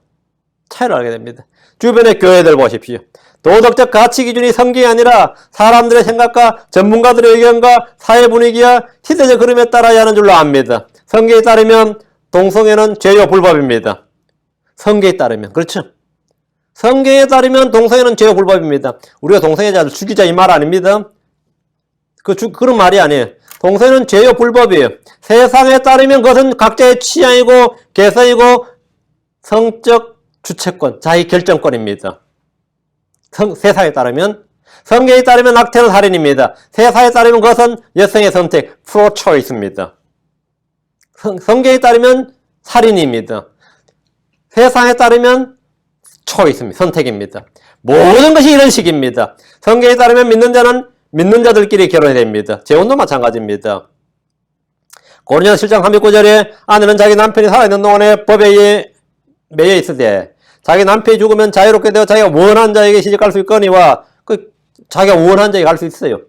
S1: 차이를 알게 됩니다. 주변의 교회들 보십시오. 도덕적 가치 기준이 성경이 아니라 사람들의 생각과 전문가들의 의견과 사회 분위기와 시대적 흐름에 따라야 하는 줄로 압니다. 성경에 따르면 동성애는 죄요 불법입니다. 성경에 따르면 그렇죠? 성경에 따르면 동성애는 죄요 불법입니다. 우리가 동성애자를 죽이자 이 말 아닙니다. 그런 말이 아니에요. 동성애는 죄요 불법이에요. 세상에 따르면 그것은 각자의 취향이고 개성이고 성적 주체권, 자기 결정권입니다. 세상에 따르면. 성경에 따르면 낙태는 살인입니다. 세상에 따르면 그것은 여성의 선택, 프로-초이스입니다. 성경에 따르면 살인입니다. 세상에 따르면 초이스입니다. 선택입니다. 모든 것이 이런 식입니다. 성경에 따르면 믿는 자는 믿는 자들끼리 결혼해야 됩니다. 재혼도 마찬가지입니다. 고린도서 7장 39절에 아내는 자기 남편이 살아있는 동안에 법에 매여 있으되 자기 남편이 죽으면 자유롭게 되어 자기가 원하는 자에게 시집갈 수 있거니와 자기가 원하는 자에게 갈 수 있어요.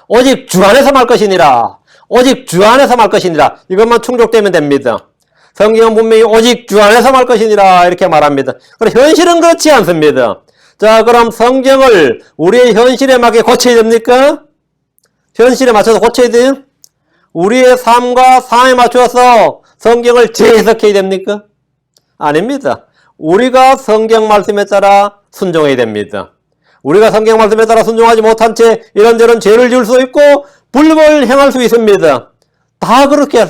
S1: 오직 주 안에서 말 것이니라. 오직 주 안에서 말 것이니라. 이것만 충족되면 됩니다. 성경은 분명히 오직 주 안에서 말 것이니라 이렇게 말합니다. 그럼 현실은 그렇지 않습니다. 자, 그럼 성경을 우리의 현실에 맞게 고쳐야 됩니까? 현실에 맞춰서 고쳐야 돼요? 우리의 삶과 상황에 맞춰서 성경을 재해석해야 됩니까? 아닙니다. 우리가 성경 말씀에 따라 순종해야 됩니다. 우리가 성경 말씀에 따라 순종하지 못한 채 이런저런 죄를 지을 수 있고 불법을 행할 수 있습니다. 다 그렇게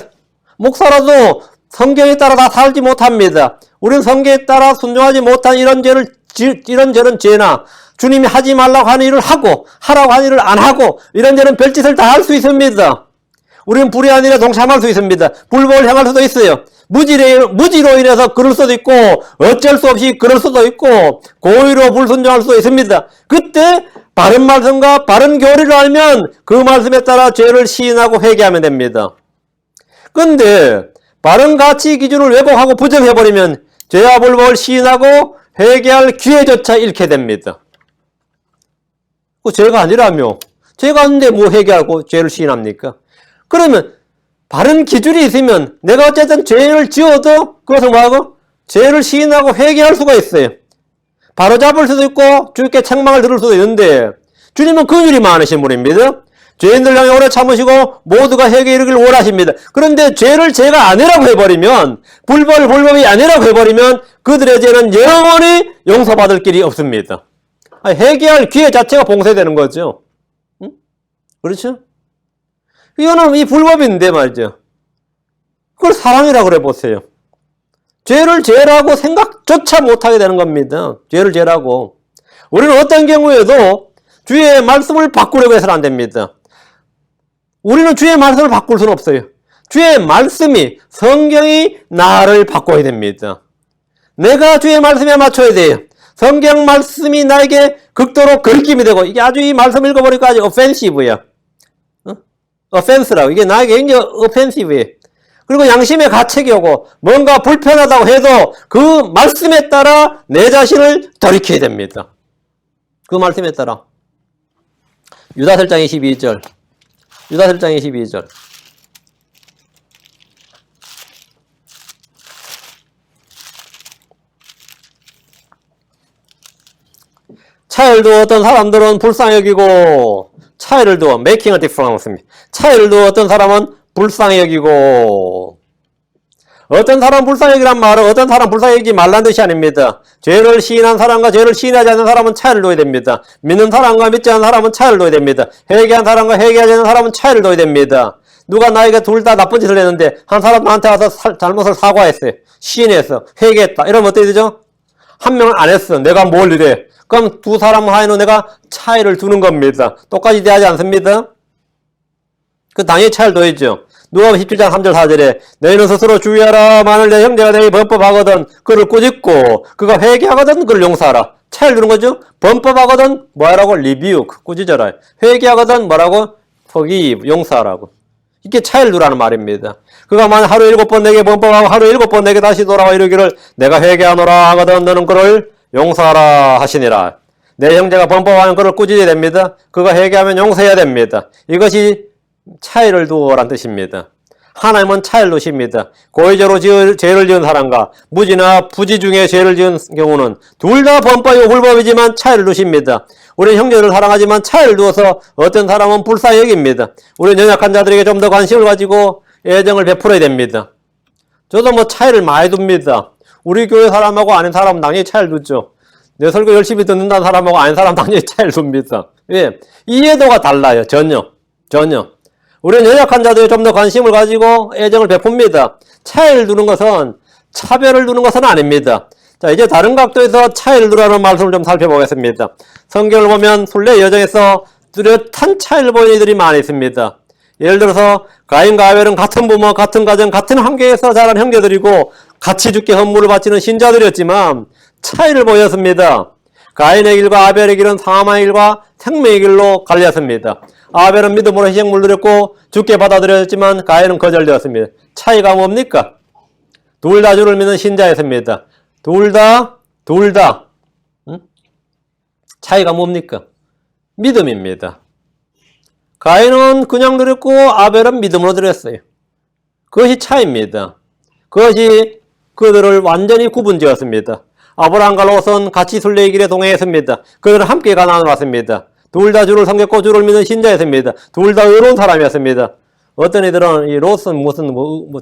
S1: 목사라도 성경에 따라 다 살지 못합니다. 우리는 성경에 따라 순종하지 못한 이런저런 죄나 주님이 하지 말라고 하는 일을 하고 하라고 하는 일을 안 하고 이런저런 별짓을 다 할 수 있습니다. 우리는 불의한 일에 동참할 수 있습니다. 불법을 행할 수도 있어요. 무지로 인해서 그럴 수도 있고 어쩔 수 없이 그럴 수도 있고 고의로 불순종할 수도 있습니다. 그때 바른 말씀과 바른 교리를 알면 그 말씀에 따라 죄를 시인하고 회개하면 됩니다. 근데 바른 가치 기준을 왜곡하고 부정해버리면 죄와 불법을 시인하고 회개할 기회조차 잃게 됩니다. 그 죄가 아니라며. 죄가 아닌데 뭐 회개하고 죄를 시인합니까? 그러면 바른 기준이 있으면 내가 어쨌든 죄를 지어도 그것을 뭐하고? 죄를 시인하고 회개할 수가 있어요. 바로잡을 수도 있고 주님께 책망을 들을 수도 있는데 주님은 긍휼이 많으신 분입니다. 죄인들 향해 오래 참으시고 모두가 회개에 이르기를 원하십니다. 그런데 죄를 죄가 아니라고 해버리면 불법을 불법이 아니라고 해버리면 그들의 죄는 영원히 용서받을 길이 없습니다. 회개할 기회 자체가 봉쇄되는 거죠. 응? 그렇죠? 이거는 이 불법인데 말이죠. 그걸 사랑이라고 그래 보세요. 죄를 죄라고 생각조차 못하게 되는 겁니다. 죄를 죄라고. 우리는 어떤 경우에도 주의 말씀을 바꾸려고 해서는 안 됩니다. 우리는 주의 말씀을 바꿀 수는 없어요. 주의 말씀이, 성경이 나를 바꿔야 됩니다. 내가 주의 말씀에 맞춰야 돼요. 성경 말씀이 나에게 극도로 걸림이 되고, 이게 아주 이 말씀 읽어보니까 아주 offensive야. offense라고. 이게 나에게 굉장히 offensive예요. 그리고 양심의 가책이 오고, 뭔가 불편하다고 해도 그 말씀에 따라 내 자신을 돌이켜야 됩니다. 그 말씀에 따라. 유다설장 22절. 유다설장 22절. 차이를 두었던 사람들은 불쌍히 여기고, 차이를 두어, making a difference. 차이를 두었던 사람은 불쌍히 여기고, 어떤 사람 불쌍히 여기란 말은 어떤 사람 불쌍히 여기지 말란 뜻이 아닙니다. 죄를 시인한 사람과 죄를 시인하지 않는 사람은 차이를 둬야 됩니다. 믿는 사람과 믿지 않는 사람은 차이를 둬야 됩니다. 회개한 사람과 회개하지 않는 사람은 차이를 둬야 됩니다. 누가 나에게 둘 다 나쁜 짓을 했는데 한 사람 나한테 와서 잘못을 사과했어요. 시인했어. 회개했다. 이러면 어떻게 되죠? 한 명은 안 했어. 내가 뭘 이래. 그럼 두 사람 하에는 내가 차이를 두는 겁니다. 똑같이 대하지 않습니다. 그 당연히 차이를 둬야죠. 누가복음 17장 3절 4절에 너희는 스스로 주의하라. 만일 내 형제가 너희 범법하거든 그를 꾸짖고 그가 회개하거든 그를 용서하라. 차이를 두는 거죠. 범법하거든 뭐하라고? 리뷰크 꾸짖어라. 회개하거든 뭐라고? forgive 용서하라고. 이게 차이를 두라는 말입니다. 그가 만약 하루 7번 내게 범법하고 하루 7번 내게 다시 돌아와 이르기를 내가 회개하노라 하거든 너는 그를 용서하라 하시니라. 내 형제가 범법하면 그를 꾸짖어야 됩니다. 그가 회개하면 용서해야 됩니다. 이것이 차이를 두어란 뜻입니다. 하나님은 차이를 두십니다. 고의적으로 죄를 지은 사람과 무지나 부지 중에 죄를 지은 경우는 둘 다 범법이고 불법이지만 차이를 두십니다. 우리는 형제를 사랑하지만 차이를 두어서 어떤 사람은 불쌍히 여깁니다. 우리는 연약한 자들에게 좀 더 관심을 가지고 애정을 베풀어야 됩니다. 저도 뭐 차이를 많이 둡니다. 우리 교회 사람하고 아닌 사람은 당연히 차이를 두죠. 내 설교 열심히 듣는다는 사람하고 아닌 사람 당연히 차이를 둡니다. 왜? 이해도가 달라요. 전혀. 우리는 연약한 자들에게 좀 더 관심을 가지고 애정을 베풉니다. 차이를 두는 것은 차별을 두는 것은 아닙니다. 자, 이제 다른 각도에서 차이를 두라는 말씀을 좀 살펴보겠습니다. 성경을 보면 순례 여정에서 뚜렷한 차이를 보이는 이들이 많이 있습니다. 예를 들어서 가인과 아벨은 같은 부모, 같은 가정, 같은 환경에서 자란 형제들이고 같이 주께 헌물을 바치는 신자들이었지만 차이를 보였습니다. 가인의 길과 아벨의 길은 사망의 길과 생명의 길로 갈렸습니다. 아벨은 믿음으로 희생물 드렸고 주께 받아들였지만 가인은 거절되었습니다. 차이가 뭡니까? 둘 다 주를 믿는 신자였습니다. 둘 다. 차이가 뭡니까? 믿음입니다. 가인은 그냥 드렸고 아벨은 믿음으로 드렸어요. 그것이 차이입니다. 그것이 그들을 완전히 구분지었습니다. 아브라함과 롯은 같이 순례의 길에 동행했습니다. 그들은 함께 가나안으로 왔습니다. 둘 다 주를 섬겼고 주를 믿는 신자였습니다. 둘 다 의로운 사람이었습니다. 어떤 이들은 이 롯은 무슨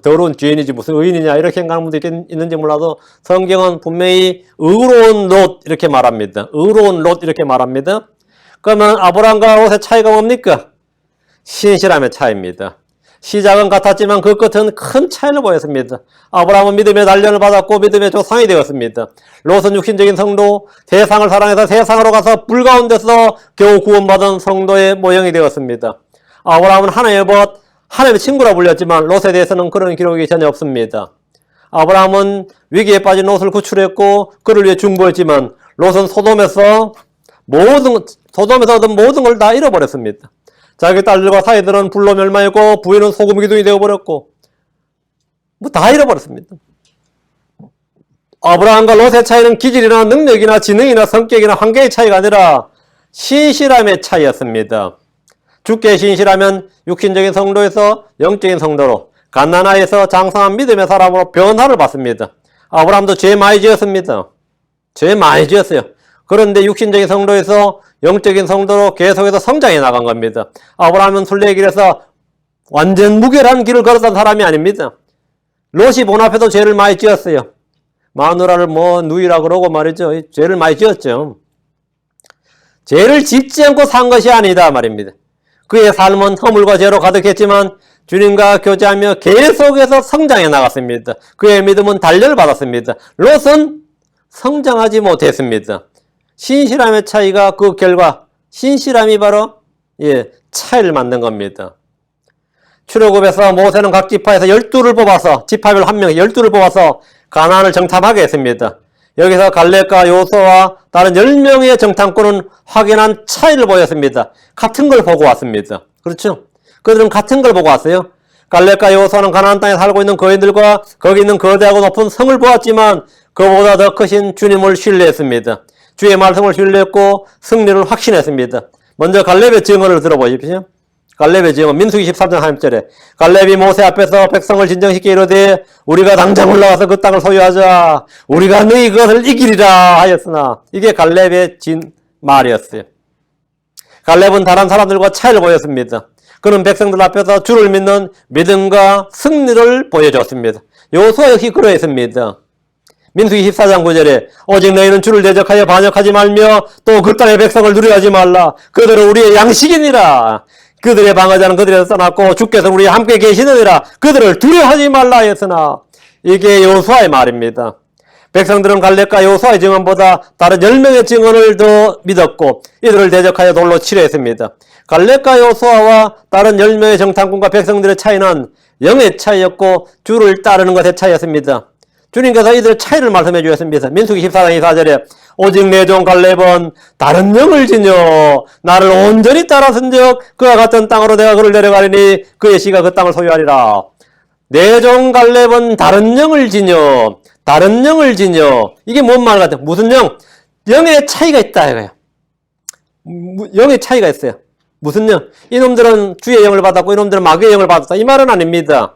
S1: 더러운 죄인이지 무슨 의인이냐 이렇게 생각하는 분도 있는지 몰라도 성경은 분명히 의로운 롯 이렇게 말합니다. 의로운 롯 이렇게 말합니다. 그러면 아브라함과 롯의 차이가 뭡니까? 신실함의 차이입니다. 시작은 같았지만 그 끝은 큰 차이를 보였습니다. 아브라함은 믿음의 단련을 받았고 믿음의 조상이 되었습니다. 롯은 육신적인 성도, 세상을 사랑해서 세상으로 가서 불 가운데서 겨우 구원받은 성도의 모형이 되었습니다. 아브라함은 하나님의 벗, 하나님의 친구라 불렸지만 롯에 대해서는 그런 기록이 전혀 없습니다. 아브라함은 위기에 빠진 롯을 구출했고 그를 위해 중보했지만 롯은 소돔에서 얻은 모든 걸 다 잃어버렸습니다. 자기 딸들과 사이들은 불로 멸망했고 부인은 소금 기둥이 되어버렸고 뭐 다 잃어버렸습니다. 아브라함과 롯의 차이는 기질이나 능력이나 지능이나 성격이나 환경의 차이가 아니라 신실함의 차이였습니다. 주께 신실하면 육신적인 성도에서 영적인 성도로, 갓난아이에서 장성한 믿음의 사람으로 변화를 받습니다. 아브라함도 죄 많이 지었습니다. 죄 많이 지었어요. 그런데 육신적인 성도에서 영적인 성도로 계속해서 성장해 나간 겁니다. 아브라함은 순례의 길에서 완전 무결한 길을 걸었던 사람이 아닙니다. 롯이 본 앞에도 죄를 많이 지었어요. 마누라를 누이라 그러고 말이죠. 죄를 많이 지었죠. 죄를 짓지 않고 산 것이 아니다 말입니다. 그의 삶은 허물과 죄로 가득했지만 주님과 교제하며 계속해서 성장해 나갔습니다. 그의 믿음은 단련을 받았습니다. 롯은 성장하지 못했습니다. 신실함의 차이가 그 결과, 신실함이 바로 차이를 만든 겁니다. 출애굽에서 모세는 각 지파에서 12를 뽑아서, 지파별 한 명에 12를 뽑아서 가나안을 정탐하게 했습니다. 여기서 갈렙과 요수아와 다른 10명의 정탐꾼은 확연한 차이를 보였습니다. 같은 걸 보고 왔습니다. 그렇죠? 그들은 같은 걸 보고 왔어요. 갈렙과 요수아는 가나안 땅에 살고 있는 거인들과 거기 있는 거대하고 높은 성을 보았지만 그보다 더 크신 주님을 신뢰했습니다. 주의 말씀을 신뢰했고 승리를 확신했습니다. 먼저 갈렙의 증언을 들어보십시오. 갈렙의 증언, 민수기 13장 3절에 갈렙이 모세 앞에서 백성을 진정시켜 이르되 우리가 당장 올라가서 그 땅을 소유하자. 우리가 너희 그것을 이기리라 하였으나, 이게 갈렙의 말이었어요. 갈렙은 다른 사람들과 차이를 보였습니다. 그는 백성들 앞에서 주를 믿는 믿음과 승리를 보여줬습니다. 요수아 역시 그러했습니다. 민수기 14장 9절에 오직 너희는 주를 대적하여 반역하지 말며 또 그 땅의 백성을 누려하지 말라. 그들은 우리의 양식이니라. 그들의 방어자는 그들에서 떠났고 주께서 우리와 함께 계시느니라. 그들을 두려워하지 말라 했으나, 이게 요수아의 말입니다. 백성들은 갈렙과 요수아의 증언보다 다른 10명의 증언을 더 믿었고 이들을 대적하여 돌로 치료했습니다. 갈렙과 요수아와 다른 10명의 정탐꾼과 백성들의 차이는 영의 차이였고 주를 따르는 것의 차이였습니다. 주님께서 이들의 차이를 말씀해 주셨습니다. 민수기 14장 24절에 오직 내 종 갈렙은 다른 영을 지녀 나를 온전히 따라선즉 그와 같은 땅으로 내가 그를 데려가리니 그의 씨가 그 땅을 소유하리라. 내 종 갈렙은 다른 영을 지녀, 다른 영을 지녀. 이게 뭔 말 같아요? 무슨 영? 영의 차이가 있다 이거예요. 영의 차이가 있어요. 무슨 영? 이놈들은 주의 영을 받았고 이놈들은 마귀의 영을 받았다, 이 말은 아닙니다.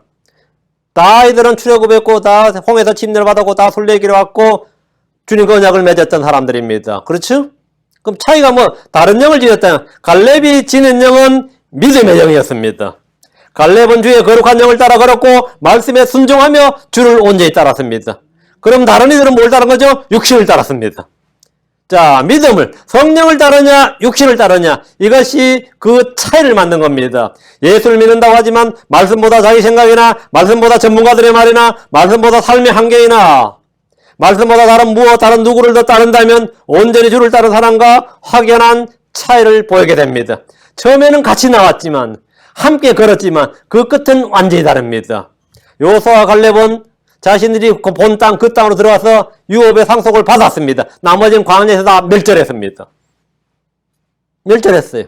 S1: 다 이들은 출애굽했고 다 홍해에서 침례를 받았고 다 순례의 길에 왔고 주님과 언약을 맺었던 사람들입니다. 그렇죠? 그럼 차이가 다른 영을 지녔다. 갈렙이 지닌 영은 믿음의 영이었습니다. 갈렙은 주의 거룩한 영을 따라 걸었고 말씀에 순종하며 주를 온전히 따랐습니다. 그럼 다른 이들은 뭘 따른 거죠? 육신을 따랐습니다. 자, 믿음을, 성령을 따르냐 육신을 따르냐, 이것이 그 차이를 만든 겁니다. 예수를 믿는다고 하지만 말씀보다 자기 생각이나 말씀보다 전문가들의 말이나 말씀보다 삶의 환경이나 말씀보다 다른 누구를 더 따른다면 온전히 주를 따른 사람과 확연한 차이를 보이게 됩니다. 처음에는 같이 나왔지만 함께 걸었지만 그 끝은 완전히 다릅니다. 요수아와 갈렙은 자신들이 본 땅, 그 땅으로 들어가서 유업의 상속을 받았습니다. 나머지는 광야에서 다 멸절했습니다. 멸절했어요.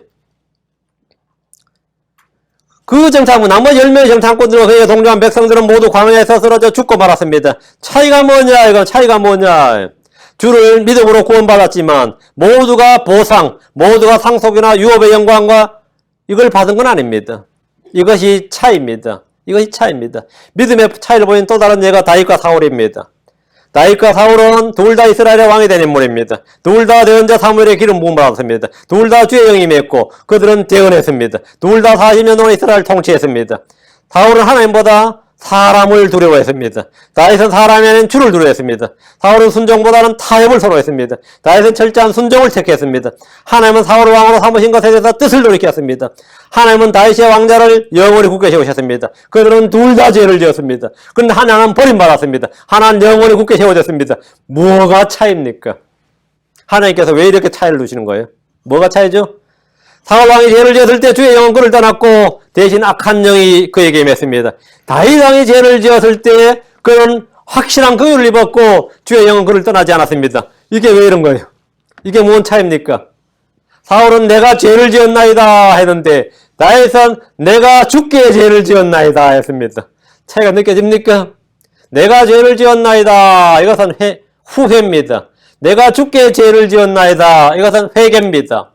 S1: 그 정탐꾼, 나머지 10명의 정탐꾼들과 그의 동료한 백성들은 모두 광야에서 쓰러져 죽고 말았습니다. 차이가 뭐냐? 이건 차이가 뭐냐? 주를 믿음으로 구원받았지만 모두가 보상, 모두가 상속이나 유업의 영광과 이걸 받은 건 아닙니다. 이것이 차이입니다. 이것이 차이입니다. 믿음의 차이를 보인 또 다른 예가 다윗과 사울입니다. 다윗과 사울은 둘 다 이스라엘의 왕이 된 인물입니다. 둘 다 대언자 사무엘의 기름 부음 받았습니다. 둘 다 주의 영이 맺고 그들은 대언했습니다. 둘 다 40년 동안 이스라엘을 통치했습니다. 사울은 하나님보다 사람을 두려워했습니다. 다윗은 사람이 아닌 주를 두려워했습니다. 사울은 순종보다는 타협을 선호했습니다. 다윗은 철저한 순종을 택했습니다. 하나님은 사울을 왕으로 삼으신 것에 대해서 뜻을 돌이켰습니다. 하나님은 다윗의 왕자를 영원히 굳게 세우셨습니다. 그들은 둘 다 죄를 지었습니다. 그런데 하나는 버림받았습니다. 하나는 영원히 굳게 세워졌습니다. 뭐가 차이입니까? 하나님께서 왜 이렇게 차이를 두시는 거예요? 뭐가 차이죠? 사울 왕이 죄를 지었을 때 주의 영은 그를 떠났고 대신 악한 영이 그에게 임했습니다. 다윗 왕이 죄를 지었을 때 그는 확실한 긍휼을 입었고 주의 영은 그를 떠나지 않았습니다. 이게 왜 이런 거예요? 이게 뭔 차이입니까? 사울은 내가 죄를 지었나이다 했는데 다윗은 내가 주께 죄를 지었나이다 했습니다. 차이가 느껴집니까? 내가 죄를 지었나이다. 이것은 후회입니다. 내가 주께 죄를 지었나이다. 이것은 회개입니다.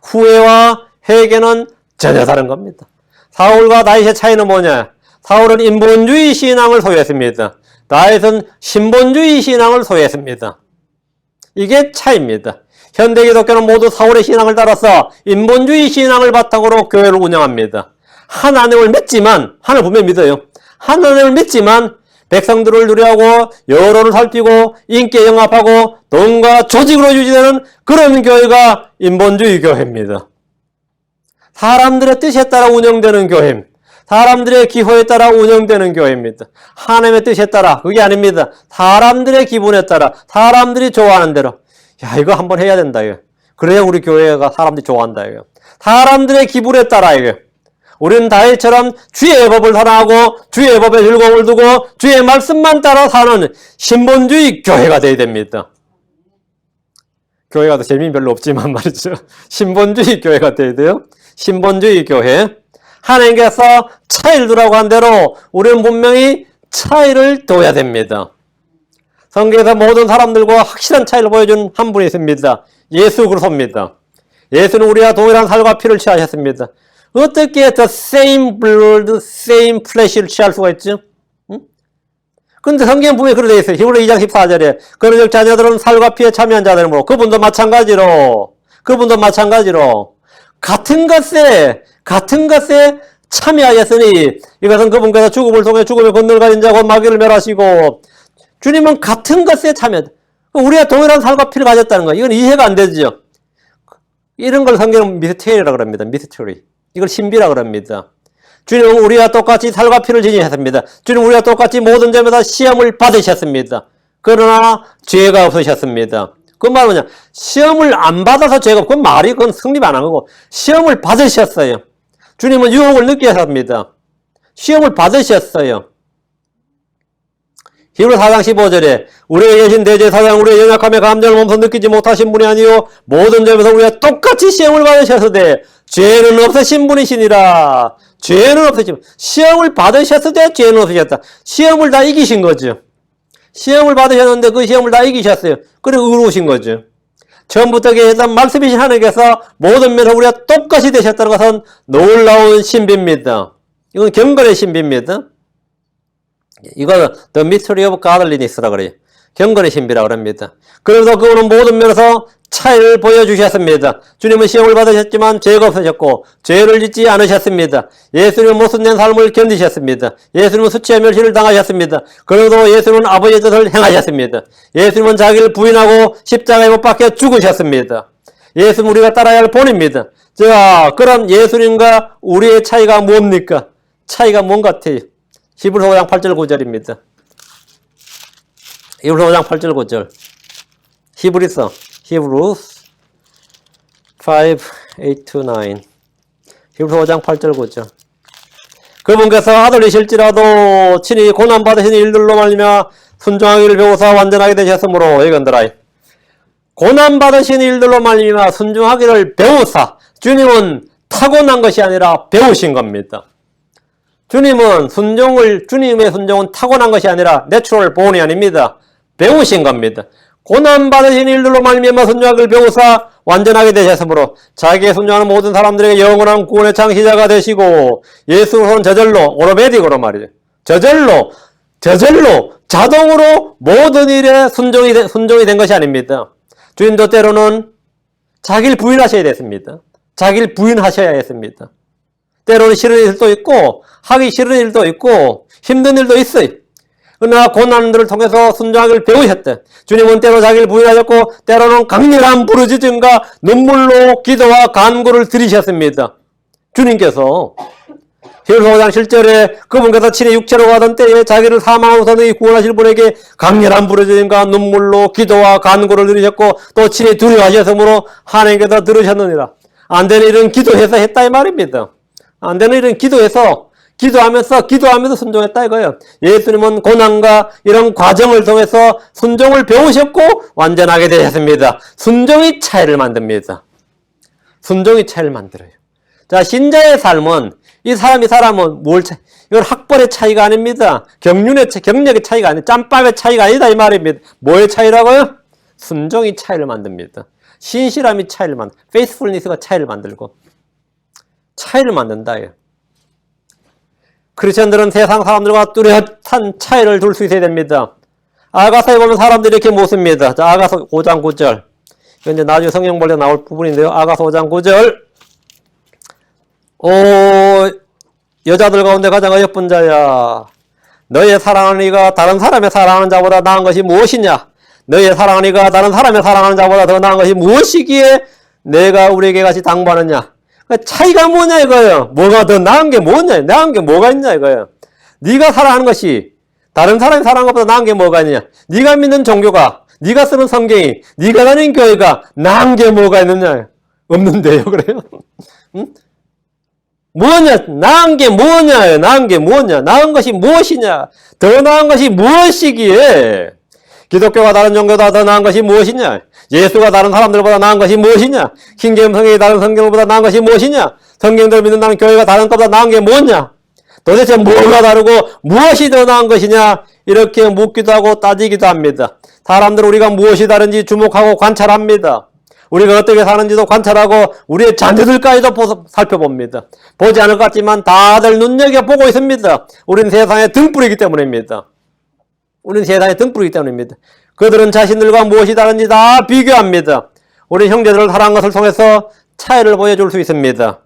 S1: 후회와 회개는 전혀 다른 겁니다. 사울과 다윗의 차이는 뭐냐? 사울은 인본주의 신앙을 소유했습니다. 다윗은 신본주의 신앙을 소유했습니다. 이게 차이입니다. 현대 기독교는 모두 사울의 신앙을 따라서 인본주의 신앙을 바탕으로 교회를 운영합니다. 하나님을 믿지만, 하나님을 분명히 믿어요. 하나님을 믿지만 백성들을 누리하고 여론을 살피고 인기에 영합하고 돈과 조직으로 유지되는 그런 교회가 인본주의 교회입니다. 사람들의 뜻에 따라 운영되는 교회입니다. 사람들의 기호에 따라 운영되는 교회입니다. 하나님의 뜻에 따라, 그게 아닙니다. 사람들의 기분에 따라, 사람들이 좋아하는 대로. 야, 이거 한번 해야 된다, 이거. 그래야 우리 교회가 사람들이 좋아한다, 이거. 사람들의 기분에 따라, 이거. 우리는 다윗처럼 주의 법을 사랑하고 주의 법에 즐거움을 두고 주의 말씀만 따라 사는 신본주의 교회가 되어야 됩니다. 교회가 더 재미는 별로 없지만 말이죠. 신본주의 교회가 되어야 돼요. 신본주의 교회. 하나님께서 차이를 두라고 한 대로 우리는 분명히 차이를 둬야 됩니다. 성경에서 모든 사람들과 확실한 차이를 보여준 한 분이 있습니다. 예수 그리스도입니다. 예수는 우리와 동일한 살과 피를 취하셨습니다. 어떻게 the same blood, same flesh를 취할 수가 있죠? 근데 성경은 분명히 그렇게 되어 있어요. 히브리 2장 14절에 그러즉 자녀들은 살과 피에 참여한 자들이므로 그분도 마찬가지로 같은 것에 참여하였으니 이것은 그분께서 죽음을 통해 죽음의 권능을 가진 자고 마귀를 멸하시고 주님은 같은 것에 참여. 우리가 동일한 살과 피를 가졌다는 거예요. 이건 이해가 안 되죠. 이런 걸 성경은 미스테리라고 합니다. 미스테리. 이걸 신비라고 합니다. 주님은 우리와 똑같이 살과 피를 지니셨습니다. 주님은 우리와 똑같이 모든 점에서 시험을 받으셨습니다. 그러나 죄가 없으셨습니다. 그 말은 뭐냐? 시험을 안 받아서 죄가 없고, 그건 성립 안 한 거고, 시험을 받으셨어요. 주님은 유혹을 느끼셨습니다. 시험을 받으셨어요. 히브리서 4장 15절에 우리에게 계신 대제사장 우리의 연약함의 감정을 몸소 느끼지 못하신 분이 아니요 모든 점에서 우리가 똑같이 시험을 받으셨으되 죄는 없으신 분이시니라. 죄는 없으신 분. 시험을 받으셨으되 죄는 없으셨다. 시험을 다 이기신 거죠. 시험을 받으셨는데 그 시험을 다 이기셨어요. 그리고 의로우신 거죠. 처음부터 계셨던 말씀이신 하나님께서 모든 면에서 우리가 똑같이 되셨다는 것은 놀라운 신비입니다. 이건 경건의 신비입니다. 이거는 The Mystery of Godliness라고 그래요. 경건의 신비라고 합니다. 그래서 그분은 모든 면에서 차이를 보여주셨습니다. 주님은 시험을 받으셨지만 죄가 없으셨고 죄를 짓지 않으셨습니다. 예수님은 모순된 삶을 견디셨습니다. 예수님은 수치와 멸시를 당하셨습니다. 그래도 예수님은 아버지의 뜻을 행하셨습니다. 예수님은 자기를 부인하고 십자가에 못 박혀 죽으셨습니다. 예수는 우리가 따라야 할 본입니다. 자, 그럼 예수님과 우리의 차이가 뭡니까? 차이가 뭔 같아요? 히브리서 5장 8절 9절입니다. 히브리서 5장 8절 9절. 히브리서 5, 8 to 9. 히브리서 5장 8절 9절. 그분께서 아들이실지라도 친히 고난받으신 일들로 말미암아 순종하기를 배우사 완전하게 되셨으므로 이건들아. 고난받으신 일들로 말미암아 순종하기를 배우사. 주님은 타고난 것이 아니라 배우신 겁니다. 주님의 순종은 타고난 것이 아니라 내추럴 본이 아닙니다. 배우신 겁니다. 고난받으신 일들로 말미암아 순종하기를 배우사 완전하게 되셨으므로 자기의 순종하는 모든 사람들에게 영원한 구원의 창시자가 되시고 예수는 저절로 오토매틱으로 말이죠. 저절로 자동으로 모든 일에 순종이 된 것이 아닙니다. 주님도 때로는 자기를 부인하셔야 됐습니다. 자기를 부인하셔야 했습니다. 때로는 싫은 일도 있고 하기 싫은 일도 있고 힘든 일도 있어요. 그러나 고난들을 통해서 순종하기를 배우셨대. 주님은 때로 자기를 부인하셨고 때로는 강렬한 부르짖음과 눈물로 기도와 간구를 드리셨습니다. 주님께서 히브리서 5장 7절에 그분께서 친히 육체로 가던 때에 자기를 사망하고서 너희 구원하실 분에게 강렬한 부르짖음과 눈물로 기도와 간구를 드리셨고 또 친히 두려워하셨으므로 하나님께서 들으셨느니라. 안 되는 일은 기도해서 했다 이 말입니다. 안 되는 일은 기도해서 기도하면서 순종했다 이거예요. 예수님은 고난과 이런 과정을 통해서 순종을 배우셨고 완전하게 되셨습니다. 순종이 차이를 만듭니다. 순종이 차이를 만들어요. 자, 신자의 삶은 이 사람은 이건 학벌의 차이가 아닙니다. 경력의 차이가 아니에요. 짬밥의 차이가 아니다 이 말입니다. 뭐의 차이라고요? 순종이 차이를 만듭니다. 신실함이 차이를 faithfulness가 차이를 만들고 차이를 만든다예요. 크리스천들은 세상 사람들과 뚜렷한 차이를 둘 수 있어야 됩니다. 아가서에 보면 사람들이 이렇게 묻습니다. 자, 아가서 5장 9절. 이건 이제 나중에 성경 볼 때 나올 부분인데요. 아가서 5장 9절. 여자들 가운데 가장 어여쁜 자야. 너의 사랑하는 이가 다른 사람의 사랑하는 자보다 나은 것이 무엇이냐? 너의 사랑하는 이가 다른 사람의 사랑하는 자보다 더 나은 것이 무엇이기에 내가 우리에게 같이 당부하느냐? 차이가 뭐냐 이거예요. 뭐가 더 나은 게 뭐냐? 나은 게 뭐가 있냐 이거예요. 네가 사랑하는 것이 다른 사람이 사랑하는 것보다 나은 게 뭐가 있냐? 네가 믿는 종교가, 네가 쓰는 성경이, 네가 다니는 교회가 나은 게 뭐가 있느냐? 없는데요, 그래요? 응? 뭐냐? 나은 게 뭐냐? 나은 게 뭐냐? 나은 것이 무엇이냐? 더 나은 것이 무엇이기에? 기독교가 다른 종교보다 더 나은 것이 무엇이냐? 예수가 다른 사람들보다 나은 것이 무엇이냐? 킹제임스 성경이 다른 성경보다 나은 것이 무엇이냐? 성경들 믿는다는 교회가 다른 것보다 나은 게 뭐냐? 도대체 뭐가 다르고 무엇이 더 나은 것이냐? 이렇게 묻기도 하고 따지기도 합니다. 사람들은 우리가 무엇이 다른지 주목하고 관찰합니다. 우리가 어떻게 사는지도 관찰하고 우리의 자녀들까지도 살펴봅니다. 보지 않을 것 같지만 다들 눈여겨보고 있습니다. 우리는 세상의 등불이기 때문입니다. 우리는 세상의 등불이기 때문입니다. 그들은 자신들과 무엇이 다른지 다 비교합니다. 우리 형제들을 사랑하는 것을 통해서 차이를 보여줄 수 있습니다.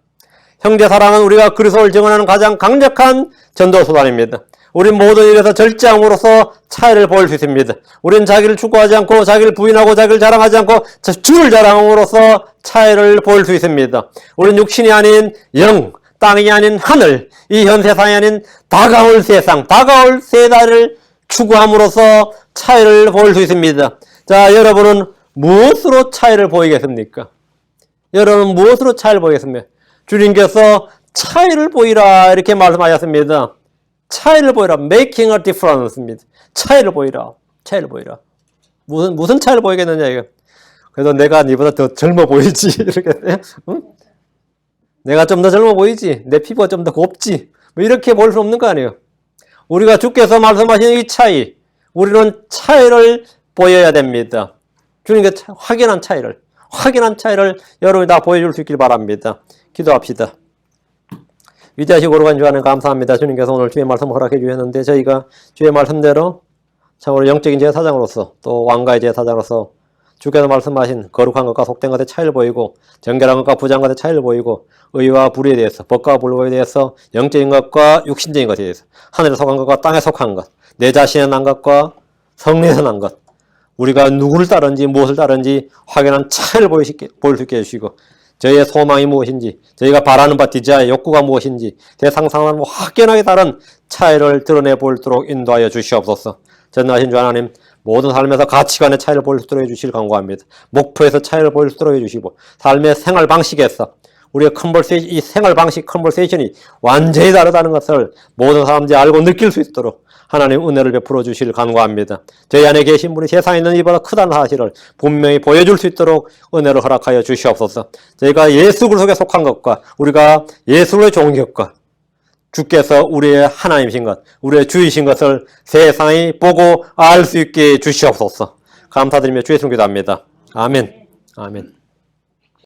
S1: 형제 사랑은 우리가 그리스도를 증언하는 가장 강력한 전도수단입니다. 우린 모든 일에서 절제함으로써 차이를 보일 수 있습니다. 우린 자기를 추구하지 않고 자기를 부인하고 자기를 자랑하지 않고 주를 자랑함으로써 차이를 보일 수 있습니다. 우린 육신이 아닌 영, 땅이 아닌 하늘, 이 현 세상이 아닌 다가올 세상, 다가올 세대를 추구함으로써 차이를 보일 수 있습니다. 자, 여러분은 무엇으로 차이를 보이겠습니까? 여러분은 무엇으로 차이를 보이겠습니까? 주님께서 차이를 보이라 이렇게 말씀하셨습니다. 차이를 보이라. making a difference입니다. 차이를 보이라. 차이를 보이라. 무슨 차이를 보이겠느냐, 이거. 그래도 내가 니보다 더 젊어 보이지. 이렇게. 응? 내가 좀 더 젊어 보이지. 내 피부가 좀 더 곱지. 뭐 이렇게 볼 수 없는 거 아니에요. 우리가 주께서 말씀하신 이 차이, 우리는 차이를 보여야 됩니다. 주님께서 확연한 차이를 여러분이 다 보여줄 수 있길 바랍니다. 기도합시다. 위대하시고 거룩한 주 하나님 감사합니다. 주님께서 오늘 주의 말씀 허락해 주셨는데 저희가 주의 말씀대로 참으로 영적인 제사장으로서 또 왕가의 제사장으로서 주께서 말씀하신 거룩한 것과 속된 것의 차이를 보이고 정결한 것과 부정한 것의 차이를 보이고 의와 불의에 대해서 법과 불법에 대해서 영적인 것과 육신적인 것에 대해서 하늘에 속한 것과 땅에 속한 것 내 자신에 난 것과 성리에서 난 것 우리가 누구를 따르는지 무엇을 따르는지 확연한 차이를 보일 수 있게 해주시고 저희의 소망이 무엇인지 저희가 바라는 바 디자의 욕구가 무엇인지 제 상상하는 확연하게 다른 차이를 드러내 보이도록 인도하여 주시옵소서. 전능하신 주 하나님 모든 삶에서 가치관의 차이를 보일 수 있도록 해주실 간구합니다. 목표에서 차이를 보일 수 있도록 해주시고 삶의 생활 방식에서 우리의 이 생활 방식 컨버세이션이 완전히 다르다는 것을 모든 사람들이 알고 느낄 수 있도록 하나님 은혜를 베풀어 주실 간구합니다. 저희 안에 계신 분이 세상에 있는 이보다 크다는 사실을 분명히 보여줄 수 있도록 은혜를 허락하여 주시옵소서. 저희가 예수 그리스도에 속한 것과 우리가 예수의 종인 것과 주께서 우리의 하나님이신 것, 우리의 주이신 것을 세상이 보고 알 수 있게 주시옵소서. 감사드리며 주의 이름 기도합니다. 아멘. 아멘.